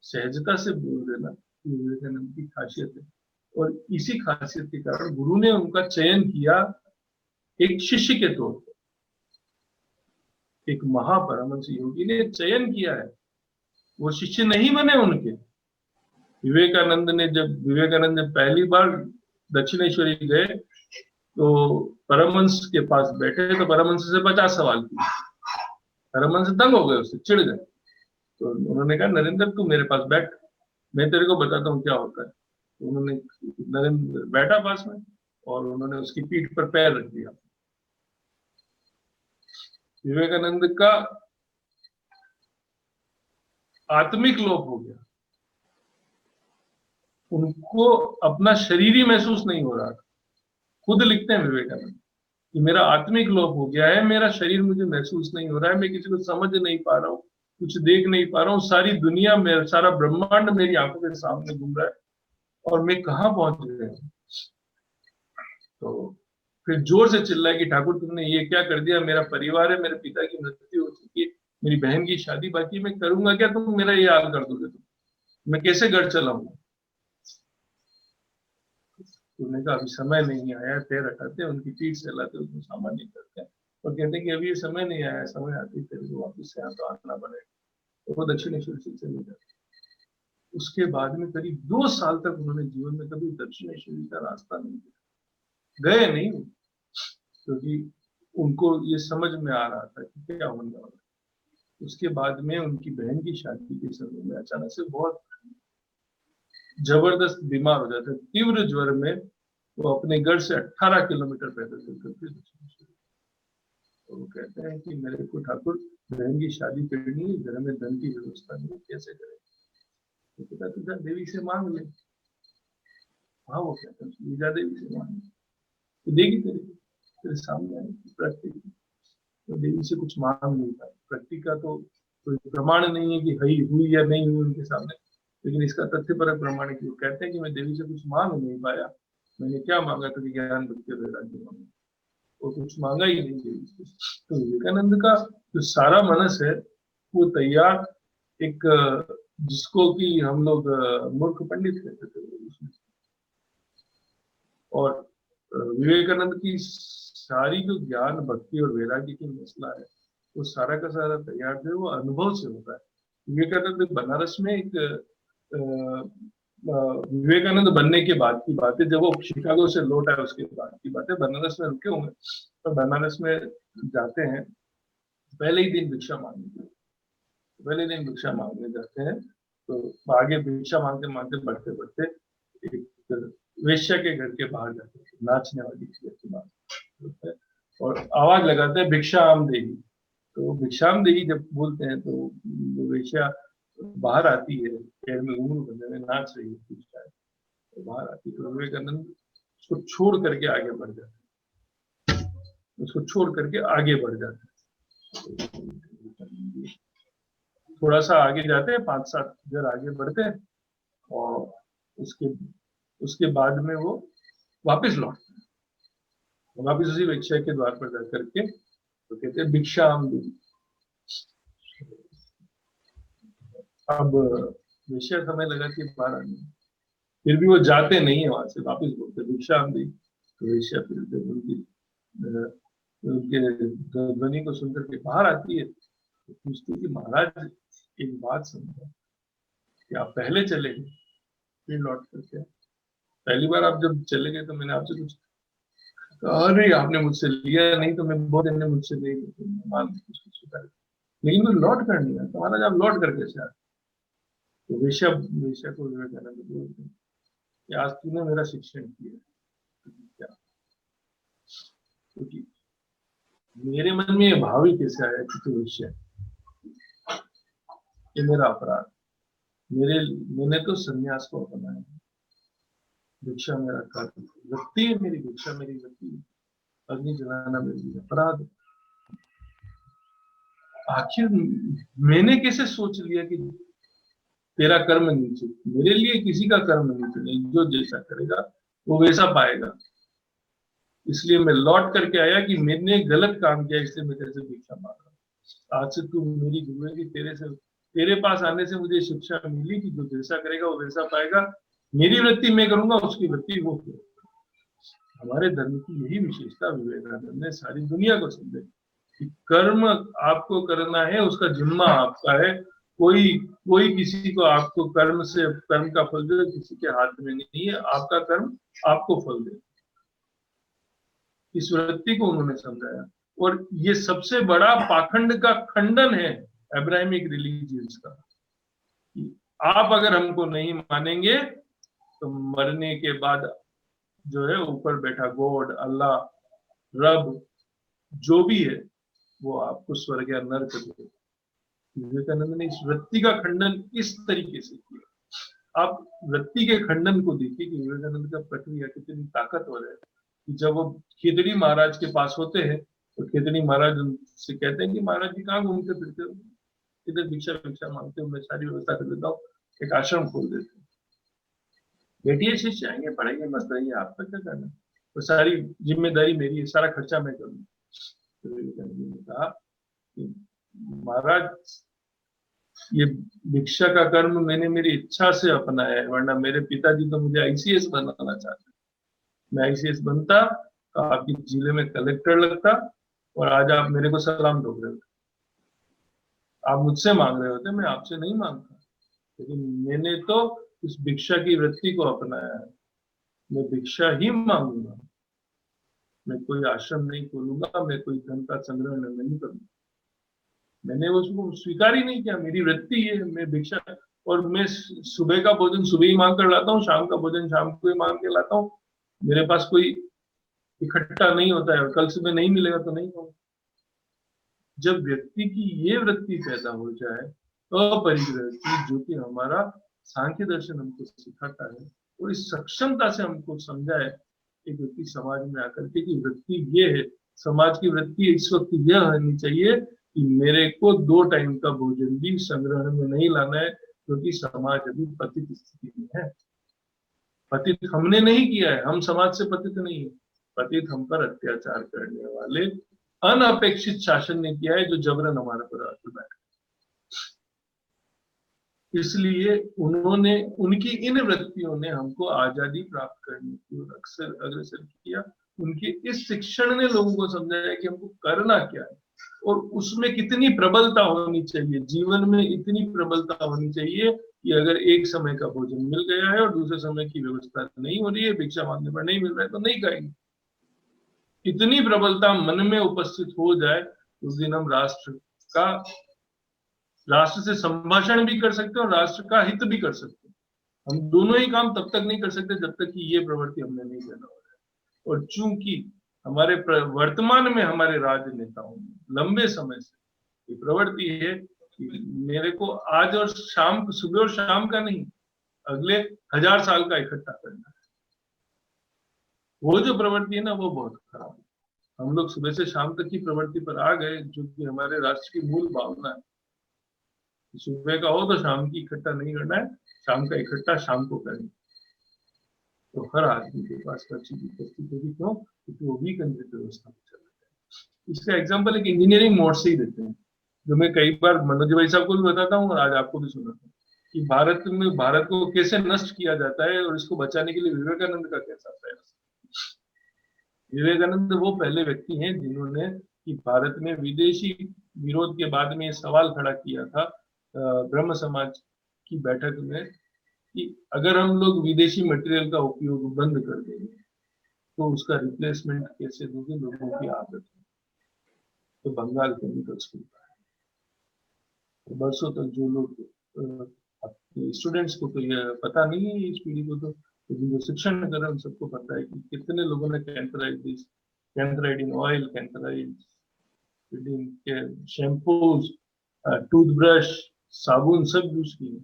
सहजता से बोल देना, विवेकानंद की खासियत है। और इसी खासियत के कारण गुरु ने उनका चयन किया एक शिष्य के तौर पर, एक महापरमहंस योगी ने चयन किया है, वो शिष्य नहीं बने उनके। विवेकानंद जब पहली बार दक्षिणेश्वरी गए तो परमहंस के पास बैठे तो परमहंस से 50 सवाल किए। परमहंस दंग हो गए, उससे चिढ़ गए। तो उन्होंने कहा नरेंद्र तू मेरे पास बैठ, मैं तेरे को बताता हूँ क्या होता है। तो उन्होंने नरेंद्र बैठा पास में और उन्होंने उसकी पीठ पर पैर रख दिया। विवेकानंद का आत्मिक लोप हो गया, उनको अपना शरीर ही महसूस नहीं हो रहा था। खुद लिखते हैं विवेकानंद कि मेरा आत्मिक लोप हो गया है, मेरा शरीर मुझे महसूस नहीं हो रहा है, मैं किसी को समझ नहीं पा रहा हूँ, कुछ देख नहीं पा रहा हूँ, सारी दुनिया में सारा ब्रह्मांड मेरी आंखों के सामने घूम रहा है और मैं कहाँ पहुंच गया। तो फिर जोर से चिल्लाए कि ठाकुर तुमने ये क्या कर दिया, मेरा परिवार है, मेरे पिता की मृत्यु हो चुकी है, मेरी बहन की शादी बाकी, मैं करूंगा क्या, तुम मेरा ये हाल कर दोगे, तुम मैं कैसे घर चलाऊंगा। उन्होंने कहा अभी समय नहीं आया, पैर हटाते उनकी पीठ से लाते उसको सामान्य करते हैं और कहते हैं कि अभी ये समय नहीं आया, समय आती तेरे को वापस से तो आना पड़ेगा। तो वो दक्षिणेश्वर से चले जाते। उसके बाद में करीब 2 साल तक उन्होंने जीवन में कभी दक्षिणेश्वरी का रास्ता नहीं दिया, गए नहीं, क्योंकि उनको ये समझ में आ रहा था कि क्या होने वाला है। उसके बाद में उनकी बहन की शादी के समय में अचानक से बहुत जबरदस्त बीमार हो जाते हैं, तीव्र ज्वर में वो अपने घर से 18 किलोमीटर पैदल चलकर फिर तो वो कहते हैं कि मेरे को ठाकुर बहन की शादी करनी है, घर में धन की व्यवस्था नहीं, कैसे करें? तो पिता तुझा देवी से मांग ले। हाँ, वो कहते हैं तुझा देवी से मांग ले तो देगी तेरे सामने आएगी प्रकृति। तो देवी से कुछ मांग नहीं पाए। प्रकृति का तो कोई प्रमाण नहीं है कि हुई या नहीं हुई उनके सामने, लेकिन इसका तथ्यपरक प्रमाण है कि वो कहते हैं कि मैं देवी से कुछ मांग नहीं पाया, मैंने क्या मांगा तो ज्ञान भक्ति और वैराग्य मांगा, वो कुछ मांगा ही नहीं देवी से। तो विवेकानंद का जो सारा मनस है वो तैयार, एक जिसको कि हम लोग मूर्ख पंडित कहते थे उसमें। और विवेकानंद की सारी जो ज्ञान भक्ति और वैराग्य की मसला है वो सारा का सारा तैयार थे, वो अनुभव से होता है। विवेकानंद बनारस में एक विवेकानंद बनने के बाद की बात है, जब वो शिकागो से लौट आए उसके बाद की बात है, बनारस में रुके होंगे तो बनारस में जाते हैं, पहले ही दिन भिक्षा मांगने जाते हैं। तो आगे भिक्षा मांगते मांगते बढ़ते बढ़ते एक वेश्या के घर के बाहर जाते हैं, नाचने वाली घर के बाहर, और आवाज लगाते हैं भिक्षाम देही। तो भिक्षाम देही जब बोलते हैं तो वो वेश्या बाहर आती है, पैर में घूंघरू बंधे में नाच रही है, तो बाहर आती है। तो विवेकानंद उसको छोड़ करके आगे बढ़ जाते हैं, थोड़ा सा आगे जाते हैं, 5-7 घर आगे बढ़ते हैं, और उसके बाद में वो वापस लौटते हैं, वापस उसी वेश्या के द्वार पर जाकर के तो कहते हैं भिक्षाम देही। अब वेश्या समय लगा कि बाहर आने, फिर भी वो जाते नहीं है वहां से, वापस बोलते भिक्षाम देही। तो वेश्या फिर जब उनके ध्वनि को सुनकर के बाहर आती है तो पूछती कि महाराज एक बात समझो कि आप पहले चले गए फिर लौट करके, पहली बार आप जब चले गए तो मैंने आपसे कुछ कहा नहीं, आपने मुझसे लिया नहीं, तो मैं बहुत दिन ने मुझसे नहीं, लेकिन वो लौट कर नहीं आया, तो महाराज आप लौट कर कैसे आए? तो वेश्या को विवेकानंद बोलते हैं कि आज तूने मेरा शिक्षण किया, क्या क्योंकि मेरे मन में ये भाव ही कैसे आया कि तू वेश्या, ये मेरा अपराध, मैंने तो संन्यास को अपनाया, भिक्षा मेरा कार्य, वृत्ति है मेरी, भिक्षा मेरी वृत्ति है, अग्नि जलाना मेरी अपराध। आखिर मैंने कैसे सोच लिया कि तेरा कर्म नीचे, मेरे लिए किसी का कर्म नीचे नहीं, जो जैसा करेगा वो वैसा पाएगा। इसलिए मैं लौट करके आया कि मैंने गलत काम किया, इसलिए मैं तेरे से भिक्षा मांग रहा हूँ। आज से तू मेरी गुरु है कि तेरे पास आने से मुझे शिक्षा मिली कि जो जैसा करेगा वो वैसा पाएगा, मेरी वृत्ति मैं करूंगा, उसकी वृत्ति वो करेगा। हमारे धर्म की यही विशेषता विवेकानंद ने सारी दुनिया को समझे कि कर्म आपको करना है, उसका जिम्मा आपका है, कोई किसी को आपको कर्म का फल दे किसी के हाथ में नहीं है, आपका कर्म आपको फल दे। इस वृत्ति को उन्होंने समझाया, और ये सबसे बड़ा पाखंड का खंडन है अब्राहमिक रिलीजियंस का। आप अगर हमको नहीं मानेंगे तो मरने के बाद जो है ऊपर बैठा गॉड, अल्लाह, रब, जो भी है वो आपको स्वर्ग या नरक दे। विवेकानंद ने इस वृत्ति का खंडन इस तरीके से किया। आप वृत्ति के खंडन को देखिए कि विवेकानंद का प्रक्रिया कितनी ताकतवर है। जब वो खेतड़ी महाराज के पास होते हैं तो खेतड़ी महाराज उनसे कहते हैं कि महाराज जी कहाँ घूमते फिरते हो, इधर भिक्षा मांगते हो, मैं सारी व्यवस्था कर देता हूँ, एक आश्रम खोल देते हैं, बैठिए शिष्य आएंगे, पढ़ेंगे, मस्त रहिए, आपका क्या करना, तो सारी जिम्मेदारी मेरी है, सारा खर्चा मैं करूँ। तो विवेकानंद ने कहा कि महाराज ये भिक्षा का कर्म मैंने मेरी इच्छा से अपनाया है, वरना मेरे पिताजी तो मुझे आईसीएस बनाना चाहते, मैं आईसीएस बनता तो आपके जिले में कलेक्टर लगता, और आज आप मेरे को सलाम ठोक रहे होते, आप मुझसे मांग रहे होते, मैं आपसे नहीं मांगता, लेकिन मैंने तो इस भिक्षा की वृत्ति को अपनाया है, मैं भिक्षा ही मांगूंगा, मैं कोई आश्रम नहीं खोलूंगा, मैं कोई धन का संग्रह नहीं करूंगा। मैंने उसको स्वीकार ही नहीं किया। मेरी वृत्ति है, मैं भिक्षा, और मैं सुबह का भोजन सुबह ही मांग कर लाता हूँ, शाम का भोजन शाम को ही मांग के लाता हूँ। मेरे पास कोई इकट्ठा नहीं होता है, और कल सुबह नहीं मिलेगा तो नहीं खाऊंगा। जब व्यक्ति की ये वृत्ति पैदा हो जाए, अपरिग्रह की, जो कि हमारा सांख्य दर्शन हमको सिखाता है, और इस सक्षमता से हमको समझाए एक व्यक्ति समाज में आकर के कि वृत्ति ये है, समाज की वृत्ति इस वक्त यह होनी चाहिए कि मेरे को 2 टाइम का भोजन भी संग्रह में नहीं लाना है, क्योंकि समाज अभी पतित स्थिति में है। पतित हमने नहीं किया है, हम समाज से पतित नहीं है। पतित हम पर अत्याचार करने वाले अनअपेक्षित शासन ने किया है, जो जबरन हमारे पर आकर बैठा। इसलिए उन्होंने, उनकी इन वृत्तियों ने हमको आजादी प्राप्त करने की ओर अक्सर अग्रसर किया। उनके इस शिक्षण ने लोगों को समझाया कि हमको करना क्या है, और उसमें कितनी प्रबलता होनी चाहिए, जीवन में इतनी प्रबलता होनी चाहिए कि अगर एक समय का भोजन मिल गया है और दूसरे समय की व्यवस्था नहीं हो रही है, भिक्षा मांगने पर नहीं मिल रहा है, तो नहीं खाएंगे। इतनी प्रबलता मन में उपस्थित हो जाए, उस दिन हम राष्ट्र से संभाषण भी कर सकते हैं और राष्ट्र का हित भी कर सकते हैं। हम दोनों ही काम तब तक नहीं कर सकते जब तक कि ये प्रवृत्ति हमने नहीं देना हो जाए। और चूंकि हमारे वर्तमान में हमारे राजनेताओं ने लंबे समय से ये प्रवृत्ति है कि मेरे को आज और शाम, सुबह और शाम का नहीं, अगले 1000 साल का इकट्ठा करना है, वो जो प्रवृत्ति है ना, वो बहुत खराब है। हम लोग सुबह से शाम तक की प्रवृत्ति पर आ गए, जो कि हमारे राष्ट्र की मूल भावना है। सुबह का हो तो शाम की इकट्ठा नहीं करना है, शाम का इकट्ठा शाम को करें। तो हर आदमी के पास हर चीज उपस्थित होगी, क्यों? क्योंकि वो भी केंद्रित व्यवस्था में चल रहा है। इसका एग्जाम्पल एक इंजीनियरिंग मोड से ही देते हैं, जो मैं कई बार मनोज भाई साहब को भी बताता हूँ और आज आपको भी सुनाता हूँ, कि भारत को कैसे नष्ट किया जाता है और इसको बचाने के लिए विवेकानंद का कैसा प्रयास। विवेकानंद वो पहले व्यक्ति हैं जिन्होंने कि भारत में विदेशी विरोध के बाद में सवाल खड़ा किया था ब्रह्म समाज की बैठक में, कि अगर हम लोग विदेशी मटेरियल का उपयोग बंद कर देंगे तो उसका रिप्लेसमेंट कैसे दोगे, लोगों की आदत है। तो बंगाल केमिकल्स खुलता है। तो बरसों तक जो लोग स्टूडेंट्स को तो ये पता नहीं है, इस पीढ़ी को तो, लेकिन जो शिक्षण कर रहे हैं उन सबको पता है कि कितने लोगों ने कैंथराइड इन ऑयल, कैंथराइड शैम्पूज, टूथब्रश, साबुन सब यूज किए।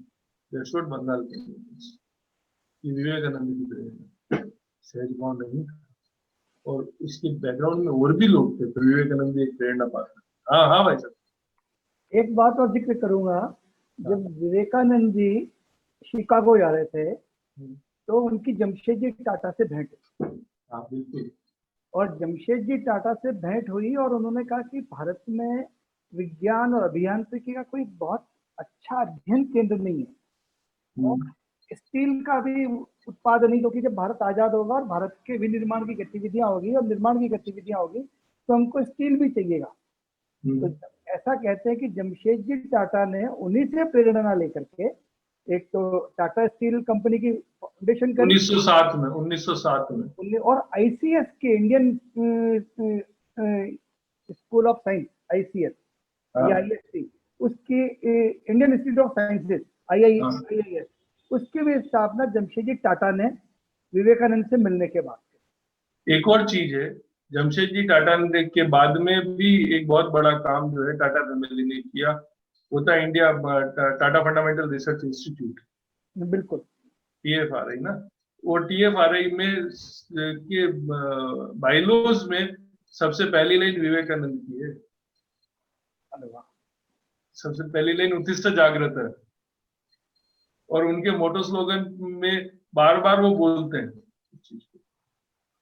बंगाल के विवेकानंद की प्रेरणा सहज भाव नहीं था, और इसके बैकग्राउंड में और भी लोग थे, तो विवेकानंद एक प्रेरणा पात्र। हाँ हाँ भाई साहब, एक बात और जिक्र करूंगा। जब विवेकानंद जी शिकागो जा रहे थे तो उनकी जमशेदजी टाटा से भेंट हुई। हाँ बिल्कुल। और जमशेदजी टाटा से भेंट हुई और उन्होंने कहा कि भारत में विज्ञान और अभियांत्रिकी का कोई बहुत अच्छा अध्ययन केंद्र नहीं है, और स्टील का भी उत्पादन नहीं, क्योंकि जब भारत आजाद होगा और भारत के विनिर्माण की गतिविधियां होगी और निर्माण की गतिविधियां होगी तो हमको स्टील भी चाहिएगा। तो ऐसा कहते हैं कि जमशेदजी टाटा ने उन्हीं से प्रेरणा लेकर के एक तो टाटा स्टील कंपनी की फाउंडेशन करी 1907 में, और आईसीएस के Indian school of science, ICS या आईएससी, उसकी Indian institute of sciences, IIS, उसकी भी स्थापना जमशेदजी टाटा ने विवेकानंद से मिलने के बाद। एक और चीज है, जमशेदजी टाटा के बाद में भी एक बहुत बड़ा काम जो है टाटा फैमिली ने किया, वो था India Tata fundamental research institute, बिल्कुल TFRI ना। वो TFRI में के बाइलोज में सबसे पहली लाइन विवेकानंद की है। सबसे पहली लाइन उत्तिष्ठ जागृत है, और उनके मोटो स्लोगन में बार बार वो बोलते हैं इस चीज को।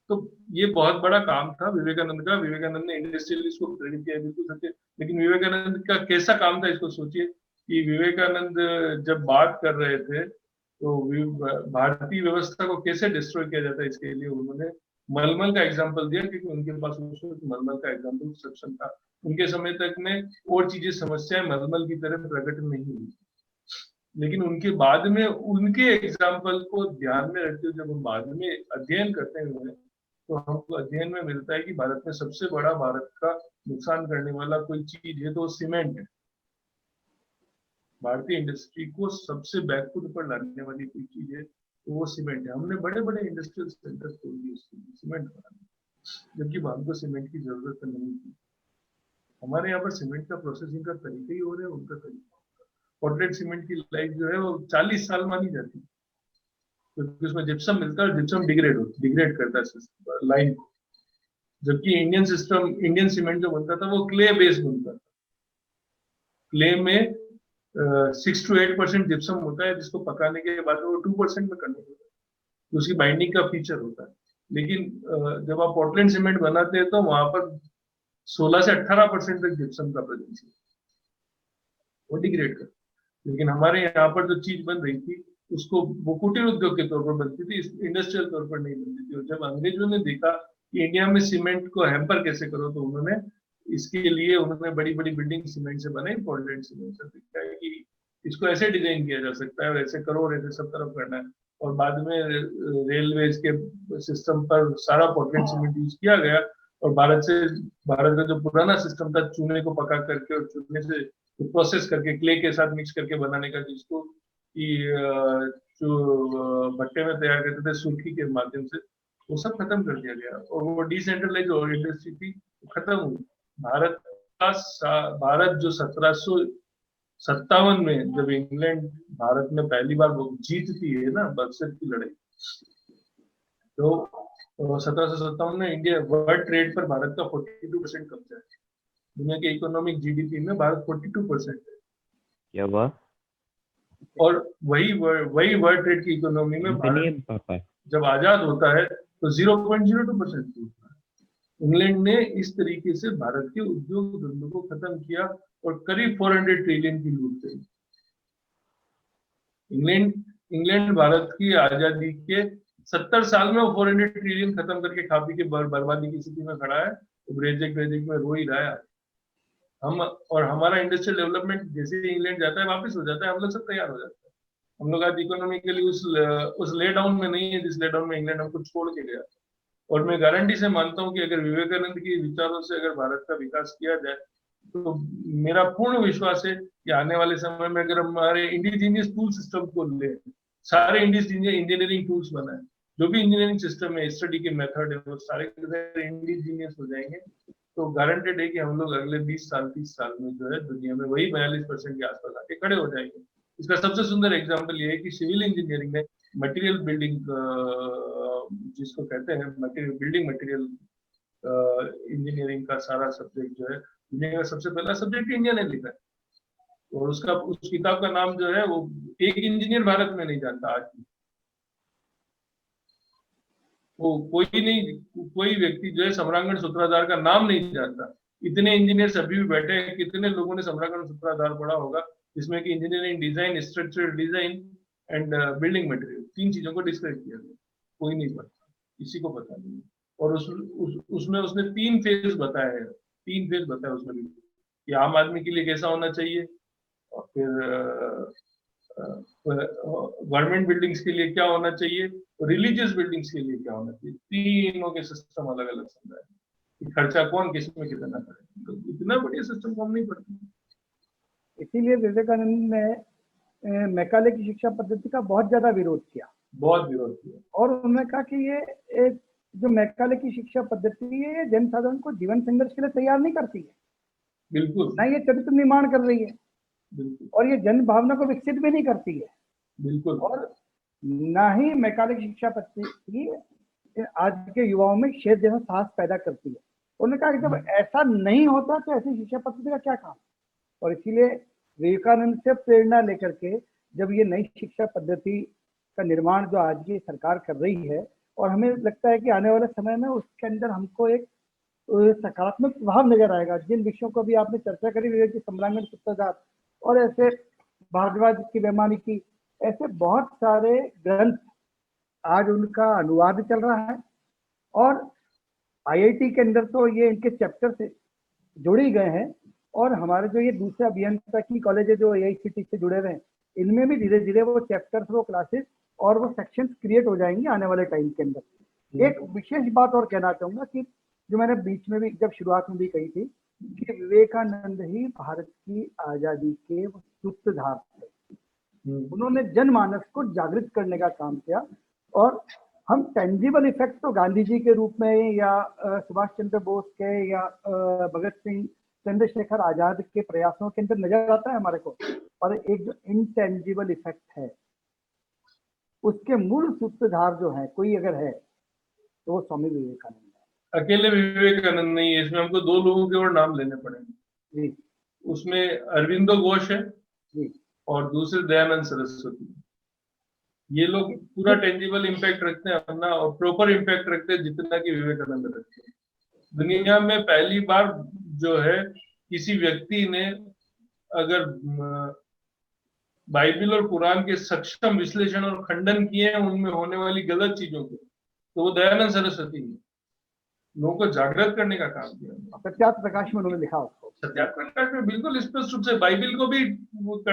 तो ये बहुत बड़ा काम था विवेकानंद का। विवेकानंद ने इंडस्ट्रियलिस्ट को प्रेरित किया, बिल्कुल सत्य। लेकिन विवेकानंद का कैसा काम था, इसको सोचिए कि विवेकानंद जब बात कर रहे थे तो भारतीय व्यवस्था को कैसे डिस्ट्रॉय किया जाता है, इसके लिए उन्होंने मलमल का एग्जाम्पल दिया, क्योंकि उनके पास उस वक्त मलमल का एग्जाम्पल सक्षम था। उनके समय तक में और चीजें, समस्याएं मलमल की तरह प्रकट नहीं हुई, लेकिन उनके बाद में उनके एग्जाम्पल को ध्यान में रखते हुए जब हम बाद में अध्ययन करते हैं तो हमको अध्ययन में मिलता है कि भारत में सबसे बड़ा भारत का नुकसान करने वाला कोई चीज है तो सीमेंट है। भारतीय इंडस्ट्री को सबसे बैकफुट पर लाने वाली कोई चीज है तो वो सीमेंट है। हमने बड़े बड़े इंडस्ट्रियल सेंटर खोल दिए सीमेंट बनाने, जबकि हमको सीमेंट की जरूरत नहीं थी। हमारे यहाँ पर सीमेंट का प्रोसेसिंग का तरीका ही हो रहा है, उनका तरीका। पोर्टलैंड सीमेंट की लाइफ जो है वो 40 साल मानी जाती है, क्योंकि उसमें जिप्सम मिलता है, जिप्सम डिग्रेड करता है लाइन को। जबकि इंडियन सीमेंट जो बनता था वो क्ले बेस्ड बनता था। क्ले में 6 to 8% जिप्सम होता है, जिसको पकाने के बाद वो 2% में कन्वर्ट होता है, तो उसकी बाइंडिंग का फीचर होता है। लेकिन जब आप पोर्टलैंड सीमेंट बनाते हैं तो वहां पर 16 से 18% तक जिप्सम का प्रेजेंस है, वो डिग्रेड कर। लेकिन हमारे यहाँ पर जो चीज बन रही थी उसको वो कुटीर उद्योग के तौर पर बनती थी, इंडस्ट्रियल तौर पर नहीं बनती थी। और जब अंग्रेजों ने देखा कि इंडिया में सीमेंट को हैम्पर कैसे करो, तो उन्होंने इसके लिए बड़ी बड़ी बिल्डिंग सीमेंट से बनाई, पोर्टलैंड सीमेंट से। दिखता है कि इसको ऐसे डिजाइन किया जा सकता है और ऐसे करो और ऐसे सब तरफ करना है। और बाद में रेलवे के सिस्टम पर सारा पोर्टलैंड सीमेंट यूज किया गया। और भारत का जो पुराना सिस्टम था चूने को पका करके और चूने से प्रोसेस करके क्ले के साथ मिक्स करके बनाने का, जिसको जो भट्टे में तैयार करते थे सूखी के माध्यम से, वो सब खत्म कर दिया गया और वो डिसेंट्रलाइज इंडस्ट्री थी खत्म हुई। भारत जो 1757 में जब इंग्लैंड भारत में पहली बार वो जीतती है ना बक्सर की लड़ाई, तो 1757 में इंडिया वर्ल्ड ट्रेड पर भारत का 42% कब्जा है। दुनिया के इकोनॉमिक जीडीपी में भारत 42% है। क्या हुआ? और वही वर्ल्ड ट्रेड की इकोनॉमी में भारत जब आजाद होता है तो 0.02% होता है। इंग्लैंड ने इस तरीके से भारत के उद्योग धंधों को खत्म किया और करीब 400 ट्रिलियन की लूट करी। इंग्लैंड भारत की आजादी के 70 साल में वो 400 ट्रिलियन खत्म करके खा पी के बर्बादी की स्थिति में खड़ा है। तो ब्रेजिक में रो ही रहा है। और हमारा इंडस्ट्रियल डेवलपमेंट जैसे ही इंग्लैंड जाता है वापस हो जाता है, हम लोग सब तैयार हो जाते हैं। हम लोग आज इकोनॉमिकली उस ले डाउन में नहीं है जिस ले डाउन में इंग्लैंड हमको छोड़ के गया। और मैं गारंटी से मानता हूं कि अगर विवेकानंद के विचारों से अगर भारत का विकास किया जाए तो मेरा पूर्ण विश्वास है कि आने वाले समय में अगर हमारे इंडिजीनियस टूल सिस्टम को ले, सारे इंजीनियरिंग टूल्स बनाए, जो भी इंजीनियरिंग सिस्टम है, स्टडी के मेथड है, वो सारे इंडिजीनियस हो जाएंगे। तो गारंटेड है कि हम लोग अगले 20 साल 30 साल में जो है दुनिया में वही 42% के आसपास आके खड़े हो जाएंगे। इसका सबसे सुंदर एग्जाम्पल ये है कि सिविल इंजीनियरिंग में मटेरियल बिल्डिंग, जिसको कहते हैं बिल्डिंग मटेरियल इंजीनियरिंग का सारा सब्जेक्ट जो है दुनिया का सबसे पहला सब्जेक्ट इंडिया ने लिखा है। और उस किताब का नाम जो है वो एक इंजीनियर भारत में नहीं जानता आज भी। वो कोई व्यक्ति जो है सम्रांगण सूत्राधार का नाम नहीं जानता। इतने इंजीनियर्स अभी भी बैठे हैं, कितने लोगों ने सम्रांगण सूत्राधार पढ़ा होगा, जिसमें कि engineering design, structural design and building material, 3 चीजों को डिस्क्राइब किया गया। कोई नहीं पढ़ता, किसी को पता नहीं। और उसमें उसने 3 फेज बताया है, 3 फेज बताया उसमें भी कि आम आदमी के लिए कैसा होना चाहिए, और फिर गवर्नमेंट बिल्डिंग्स के लिए क्या होना चाहिए, रिलीजियस बिल्डिंग्स के लिए क्या होना चाहिए। तीनों के सिस्टम अलग अलग समझाए कि खर्चा कौन किस में कितना करे। तो इतना बढ़िया सिस्टम को हम नहीं पढ़ते। इसीलिए विवेकानंद ने मैकाले की शिक्षा पद्धति का बहुत ज्यादा विरोध किया, और उन्होंने कहा कि ये जो मैकाले की शिक्षा पद्धति है जन साधारण को जीवन संघर्ष के लिए तैयार नहीं करती है, बिल्कुल ना ये चरित्र निर्माण कर रही है, बिल्कुल, और ये जन भावना को विकसित भी नहीं करती है, बिल्कुल। और ना ही मैकाले की शिक्षा पद्धति आज के युवाओं में शेर जैसा साहस पैदा करती है। उन्होंने कहा कि जब ऐसा नहीं होता तो ऐसी शिक्षा पद्धति का क्या काम। और इसीलिए विवेकानंद से प्रेरणा लेकर के जब ये नई शिक्षा पद्धति का निर्माण जो आज की सरकार कर रही है, और हमें लगता है कि आने वाले समय में उसके अंदर हमको एक सकारात्मक प्रभाव नजर आएगा। जिन विषयों को भी आपने चर्चा करी, विवेक की सम्रांगण सूत्रधार और ऐसे भारद्वाज की बेईमानी की, ऐसे बहुत सारे ग्रंथ आज उनका अनुवाद चल रहा है। और आईआईटी के अंदर तो ये इनके चैप्टर से जुड़ ही गए हैं, और हमारे जो ये दूसरे अभियंत्रिकी कॉलेज है जो AICTE से जुड़े हुए हैं, इनमें भी धीरे धीरे वो चैप्टर्स, वो क्लासेस और वो सेक्शंस क्रिएट हो जाएंगे आने वाले टाइम के अंदर। एक विशेष बात और कहना चाहूंगा कि जो मैंने बीच में भी जब शुरुआत में भी कही थी कि विवेकानंद ही भारत की आजादी के सूत्रधार थे। उन्होंने जनमानस को जागृत करने का काम किया और हम टेंजिबल इफेक्ट तो गांधी जी के रूप में या सुभाष चंद्र बोस के या भगत सिंह चंद्रशेखर आजाद के प्रयासों के अंदर नजर आता है हमारे को, और एक जो इनटेंजिबल इफेक्ट है उसके मूल सूत्रधार जो है कोई अगर है तो वो स्वामी विवेकानंद है। अकेले विवेकानंद नहीं है, इसमें हमको दो लोगों के और नाम लेने पड़ेंगे जी। उसमें अरविंदो घोष है जी और दूसरे दयानंद सरस्वती। ये लोग पूरा टेंजिबल इम्पैक्ट रखते हैं अपना और प्रॉपर इम्पैक्ट रखते हैं जितना कि विवेकानंद रखते हैं। दुनिया में पहली बार जो है किसी व्यक्ति ने अगर बाइबल और कुरान के सक्षम विश्लेषण और खंडन किए हैं उनमें होने वाली गलत चीजों को, तो वो दयानंद सरस्वती ने लोगों को जागृत करने का काम किया। सत्यार्थ प्रकाश में उन्होंने लिखा उसको, सत्यार्थ प्रकाश में बिल्कुल स्पष्ट रूप से बाइबल को भी वो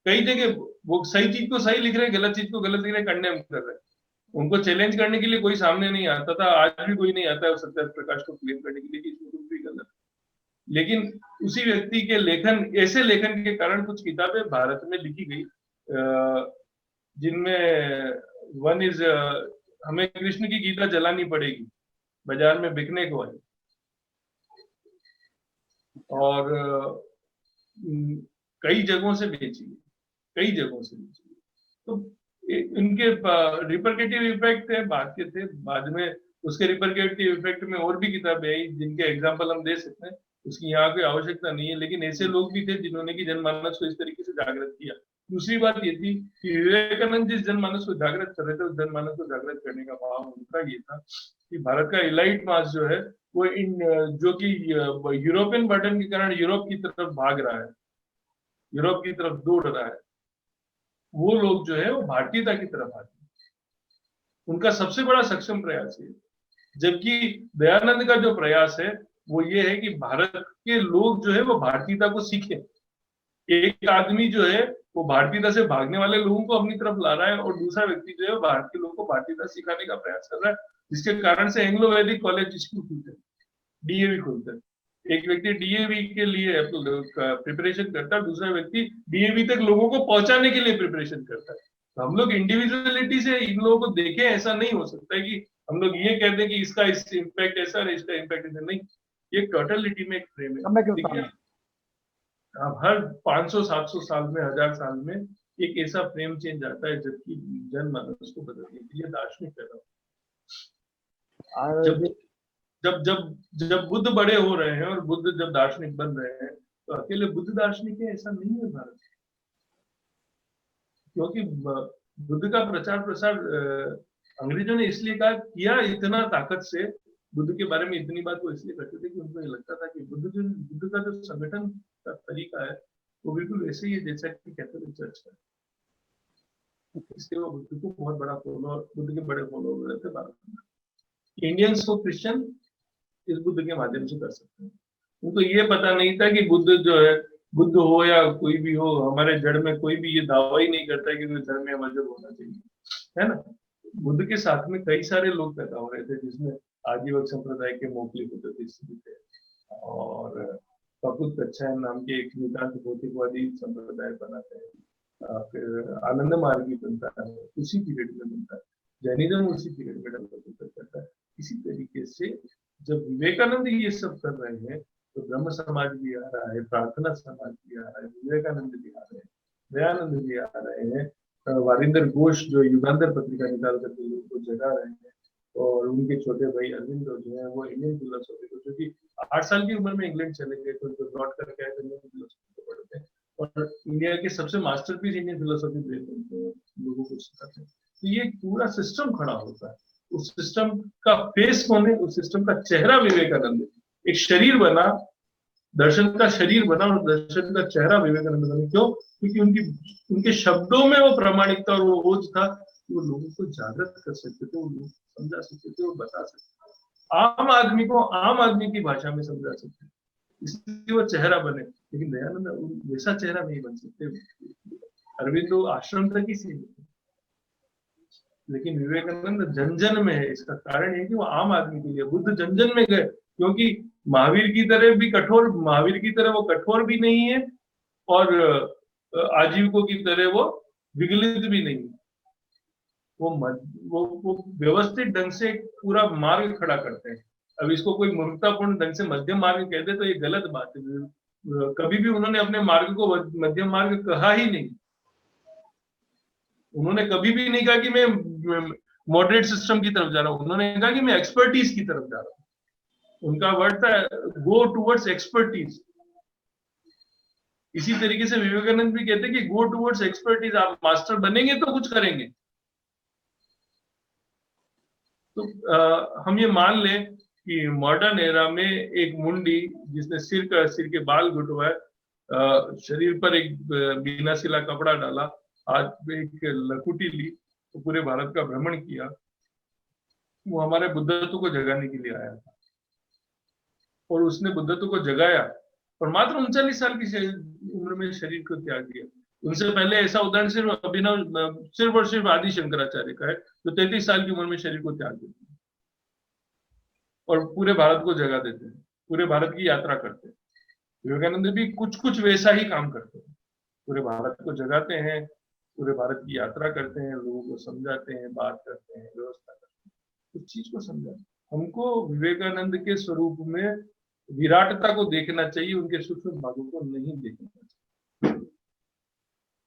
कई जगह वो सही चीज को सही लिख रहे हैं, गलत चीज को गलत लिख रहे हैं, कंडेम कर रहे हैं। उनको चैलेंज करने के लिए कोई सामने नहीं आता था, आज भी कोई नहीं आता है सत्यार्थ प्रकाश को क्लेम करने के लिए कि इसमें कुछ भी गलत। लेकिन उसी व्यक्ति के लेखन, ऐसे लेखन के कारण कुछ किताबें भारत में लिखी गई जिनमें वन इज हमें कृष्ण की गीता जलानी पड़ेगी, बाजार में बिकने को है, और कई जगहों से बेची गई, कई जगहों से बेची गई। तो इनके रिपरकेटिव इफेक्ट है बाद के थे, बाद में उसके रिपरकेटिव इफेक्ट में और भी किताबें आई जिनके एग्जाम्पल हम दे सकते हैं, उसकी यहाँ कोई आवश्यकता नहीं है। लेकिन ऐसे लोग भी थे जिन्होंने की जनमानस को इस तरीके से जागृत किया। दूसरी बात ये थी कि विवेकानंद जिस जनमानस को जागृत कर रहे थे, उस जनमानस को जागृत करने का भाव उनका ये था कि भारत का इलाइट मास जो है वो इन जो कि यूरोपियन बर्डन के कारण यूरोप की तरफ भाग रहा है, यूरोप की तरफ दौड़ रहा है, वो लोग जो है वो भारतीयता की तरफ आते हैं। उनका सबसे बड़ा सक्षम प्रयास है। जबकि दयानंद का जो प्रयास है वो ये है कि भारत के लोग जो है वो भारतीयता को सीखें। एक आदमी जो है वो भारतीयता से भागने वाले लोगों को अपनी तरफ ला रहा है और दूसरा व्यक्ति जो है भारत के लोगों को भारतीयता सिखाने का प्रयास कर रहा है, जिसके कारण से एंग्लो वैदिक कॉलेज स्कूल खुलते हैं, डीएवी खुलते हैं। एक व्यक्ति डीएवी के लिए प्रिपरेशन करता है, दूसरा व्यक्ति डीएवी तक लोगों को पहुंचाने के लिए प्रिपरेशन करता है। तो हम लोग इंडिविजुअलिटी से इन लोगों को देखें, ऐसा नहीं हो सकता है कि हम लोग ये कहते हैं कि इसका इस इम्पैक्ट ऐसा है, इसका इम्पैक्ट ऐसा नहीं। ये टोटलिटी में एक फ्रेम है। हर 500-700 साल में, 1000 साल में एक ऐसा फ्रेम चेंज आता है जबकि जनमानस को बदलने के लिए दार्शनिक पैदा होता है। जब बुद्ध बड़े हो रहे हैं और बुद्ध जब दार्शनिक बन रहे हैं तो अकेले बुद्ध दार्शनिक है ऐसा नहीं है भारत, क्योंकि बुद्ध का प्रचार प्रसार अंग्रेजों ने इसलिए किया इतना ताकत से, बुद्ध के बारे में इतनी बात वो इसलिए करते थे कि उनको ये लगता था कि बुद्ध का जो संगठन का तरीका है वो बिल्कुल वैसे ही है जैसा कि कैथोलिक चर्च का। इसलिए वो बुद्ध को बहुत बड़ा फॉलोअर, बुद्ध के बड़े फॉलोअर थे भारत में। इंडियंस को क्रिश्चियन इस बुद्ध के माध्यम से कर सकते हैं। उनको ये पता नहीं था कि बुद्ध जो है, बुद्ध हो या कोई भी हो, हमारे जड़ में कोई भी ये दावा ही नहीं करता है कि कोई धर्म या मजहब होना चाहिए, है ना। बुद्ध के साथ में कई सारे लोग पैदा हो रहे थे, जिसमें आजीवक संप्रदाय के मोकली बुद्ध थे और कपुत कच्छायन नाम के एक नितांत भौतिकवादी संप्रदाय बनाते हैं, फिर आनंद मार्गी बनता है, उसी पीरियड में बनता है, जैनिज्म उसी पीरियड में डेवलप करता है। इसी तरीके से जब विवेकानंद ये सब कर रहे हैं तो ब्रह्म समाज भी आ रहा है, प्रार्थना समाज भी आ रहा है, विवेकानंद भी आ रहे हैं, दयानंद भी आ रहे हैं, वारिंदर घोष जो युगांतर पत्रिका निकाल करके लोगों को जगा रहे हैं, और उनके छोटे भाई अरविंद जो है वो इंडियन फिलोसॉफी को, जो कि 8 साल की उम्र में इंग्लैंड चले गए तो लौट करके आए, इंडियन फिलोसॉफी को पढ़ते हैं और इंडिया के सबसे मास्टरपीस इंडियन फिलोसॉफी लोगों को सिखाते हैं। तो ये पूरा सिस्टम खड़ा होता है, उस सिस्टम का फेस कौन है, उस सिस्टम का चेहरा विवेकानंद। एक शरीर बना, दर्शन का शरीर बना और दर्शन का चेहरा विवेकानंद बना। क्यों? क्योंकि उनके शब्दों में वो प्रामाणिकता और वो ओज था कि वो लोगों को जागृत कर सकते थे, वो लोग समझा सकते थे, वो बता सकते थे, आम आदमी को आम आदमी की भाषा में समझा सकते थे, इसलिए वो चेहरा बने। लेकिन दयानंद वैसा चेहरा नहीं बन सकते, अरविंदो आश्रम तक ही सीमित है। लेकिन विवेकानंद जन जन में है। इसका कारण ये कि वो आम आदमी के लिए, बुद्ध जन जन में गए, क्योंकि महावीर की तरह भी कठोर, महावीर की तरह वो कठोर भी नहीं है और आजीविकों की तरह वो विगलित भी नहीं है। वो व्यवस्थित ढंग से पूरा मार्ग खड़ा करते हैं। अब इसको कोई मूर्खतापूर्ण ढंग से मध्यम मार्ग कह दे तो ये गलत बात है। कभी भी उन्होंने अपने मार्ग को मध्यम मार्ग कहा ही नहीं। उन्होंने कभी भी नहीं कहा कि मैं मॉडरेट सिस्टम की तरफ जा रहा हूं, उन्होंने कहा कि मैं एक्सपर्टीज की तरफ जा रहा हूं। उनका वर्ड था गो टूवर्ड्स एक्सपर्टीज। इसी तरीके से विवेकानंद भी कहते हैं कि गो टूवर्ड्स एक्सपर्टीज। आप मास्टर बनेंगे तो कुछ करेंगे। तो हम ये मान लें कि मॉडर्न एरा में एक मुंडी जिसने सिर के बाल गुटवाए, शरीर पर एक बिना सिला कपड़ा डाला, हाथ में एक लकुटी ली, तो पूरे भारत का भ्रमण किया, वो हमारे बुद्धत्व को जगाने के लिए आया था। और उसने बुद्धत्व को जगाया और मात्र 39 साल की उम्र में शरीर को त्याग दिया। उनसे पहले ऐसा उदाहरण सिर्फ और सिर्फ आदि शंकराचार्य का है, जो 33 साल की उम्र में शरीर को त्याग देते हैं और पूरे भारत को जगा देते हैं, पूरे भारत की यात्रा करते हैं। विवेकानंद भी कुछ वैसा ही काम करते हैं, पूरे भारत को जगाते हैं, पूरे भारत की यात्रा करते हैं, लोगों को समझाते हैं, बात करते हैं, व्यवस्था करते हैं, उस चीज को समझाते हैं। हमको विवेकानंद के स्वरूप में विराटता को देखना चाहिए, उनके सूक्ष्म भागों को नहीं देखना चाहिए।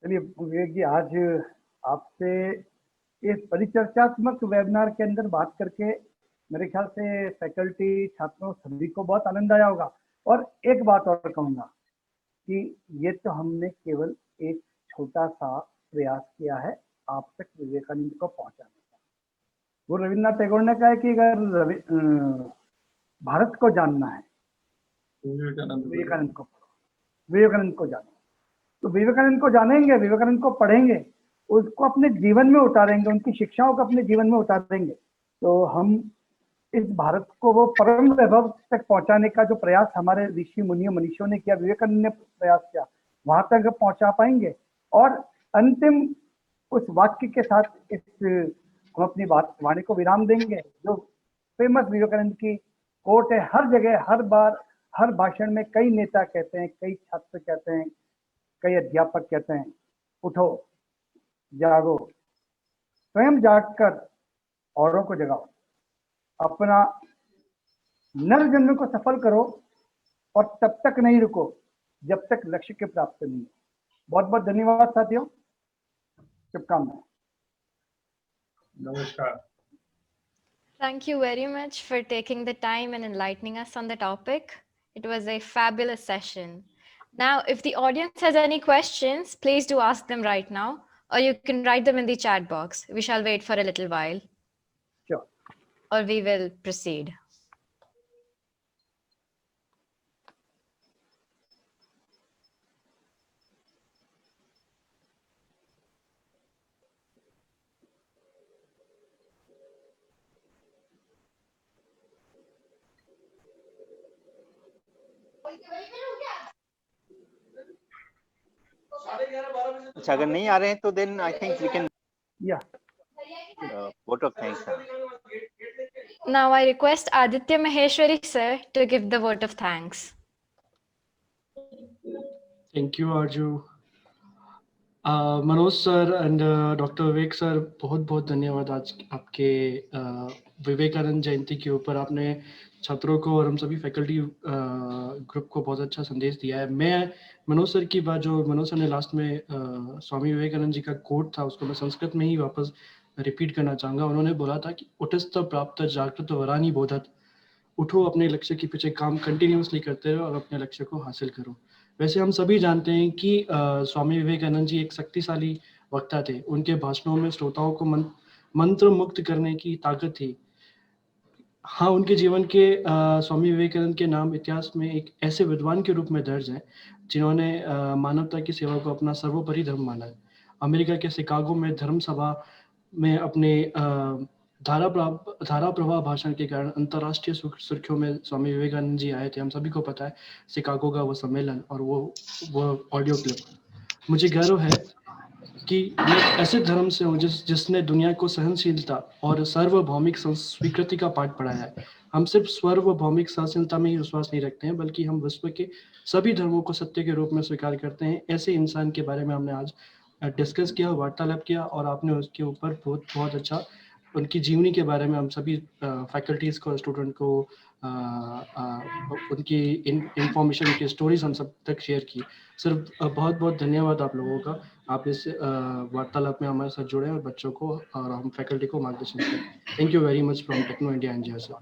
चलिए विवेक जी, आज आपसे इस परिचर्चात्मक वेबिनार के अंदर बात करके मेरे ख्याल से फैकल्टी, छात्रों सभी को बहुत आनंद आया होगा। और एक बात और कहूँगा कि ये तो हमने केवल एक छोटा सा प्रयास किया है आप तक विवेकानंद को पहुंचाने का। वो रविन्द्रनाथ टैगोर ने कहा है कि अगर भारत को जानना है विवेकानंद को जानो। तो विवेकानंद को जानेंगे, विवेकानंद को पढ़ेंगे, उसको अपने जीवन में उतारेंगे, उनकी शिक्षाओं को अपने जीवन में उतारेंगे, तो हम इस भारत को वो परम वैभव तक पहुंचाने का जो प्रयास हमारे ऋषि मुनियों मनीषियों ने किया, विवेकानंद ने प्रयास किया, वहां तक पहुंचा पाएंगे। और अंतिम उस वाक्य के साथ हम अपनी वाणी को विराम देंगे, जो फेमस विवेकानंद की कोट है, हर जगह, हर बार, हर भाषण में कई नेता कहते हैं, कई छात्र कहते हैं, कई अध्यापक कहते हैं, उठो, जागो, स्वयं जागकर औरों को जगाओ, अपना नर जन्म को सफल करो और तब तक नहीं रुको जब तक लक्ष्य की प्राप्ति नहीं हो। बहुत बहुत धन्यवाद साथियों, शुभकामनाएं, नमस्कार। Thank you very much for taking the time and enlightening us on the topic. It was a fabulous session. Now, if the audience has any questions, please do ask them right now, or you can write them in the chat box. We shall wait for a little while. Sure. Or we will proceed. अच्छा, अगर नहीं आ रहे हैं तो then I think we can vote of thanks. Now I request Aditya Maheshwari sir to give the vote of thanks. Thank you Arju. Manoj sir and doctor Vivek sir, बहुत बहुत धन्यवाद। आज आपके विवेकानंद जयंती के ऊपर आपने छात्रों को और हम सभी फैकल्टी ग्रुप को बहुत अच्छा संदेश दिया है। मैं मनोज सर की बात, जो मनोज सर ने लास्ट में स्वामी विवेकानंद जी का कोट था, उसको मैं संस्कृत में ही वापस रिपीट करना चाहूँगा। उन्होंने बोला था कि उठस्थ प्राप्त जागृत वरानी बोधत, उठो, अपने लक्ष्य के पीछे काम कंटिन्यूसली करते रहो और अपने लक्ष्य को हासिल करो। वैसे हम सभी जानते हैं कि स्वामी विवेकानंद जी एक शक्तिशाली वक्ता थे। उनके भाषणों में श्रोताओं को मंत्र मुक्त करने की ताकत थी। हाँ, उनके जीवन के स्वामी विवेकानंद के नाम इतिहास में एक ऐसे विद्वान के रूप में दर्ज है जिन्होंने मानवता की सेवा को अपना सर्वोपरि धर्म माना है। अमेरिका के शिकागो में धर्म सभा में अपने धारा प्रवाह भाषण के कारण अंतर्राष्ट्रीय सुर्खियों में स्वामी विवेकानंद जी आए थे। हम सभी को पता है शिकागो का वो सम्मेलन और वो ऑडियो क्लिप। मुझे गर्व है कि मैं ऐसे धर्म से हूँ जिसने दुनिया को सहनशीलता और सार्वभौमिक स्वीकृति का पाठ पढ़ाया है। हम सिर्फ सार्वभौमिक सहनशीलता में ही विश्वास नहीं रखते हैं, बल्कि हम विश्व के सभी धर्मों को सत्य के रूप में स्वीकार करते हैं। ऐसे इंसान के बारे में हमने आज डिस्कस किया, वार्तालाप किया, और आपने उसके ऊपर बहुत अच्छा उनकी जीवनी के बारे में हम सभी फैकल्टीज को, स्टूडेंट को उनकी इंफॉर्मेशन की स्टोरीज हम सब तक शेयर की। सिर्फ बहुत बहुत धन्यवाद आप लोगों का, आप इस वार्तालाप में हमारे साथ जुड़े और बच्चों को और हम फैकल्टी को मार्गदर्शन करें। Thank you very much from Techno India NGO sir.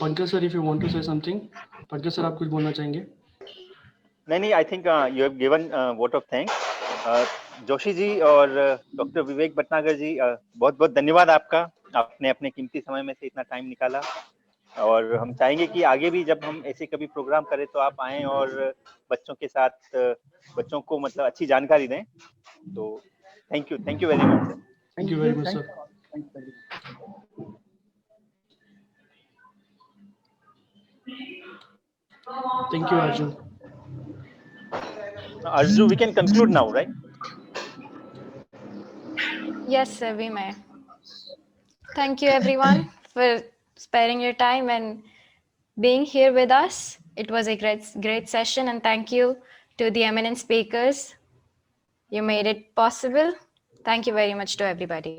Pankaj sir, if you want to say something. Pankaj sir, आप कुछ बोलना चाहेंगे? नहीं, I think you have given vote of thanks. Joshi ji और डॉक्टर विवेक भटनागर जी, बहुत बहुत धन्यवाद आपका, आपने अपने कीमती समय में से इतना टाइम निकाला। और हम चाहेंगे कि आगे भी जब हम ऐसे कभी प्रोग्राम करें तो आप आएं और बच्चों के साथ बच्चों को मतलब अच्छी जानकारी दें। तो thank you very much sir. Thank you very much sir. Thank you, Arjun. Arjun, we can conclude now, right? Yes, sir, we may. Thank you, everyone, for sparing your time and being here with us. It was a great session, and thank you to the eminent speakers. You made it possible. Thank you very much to everybody.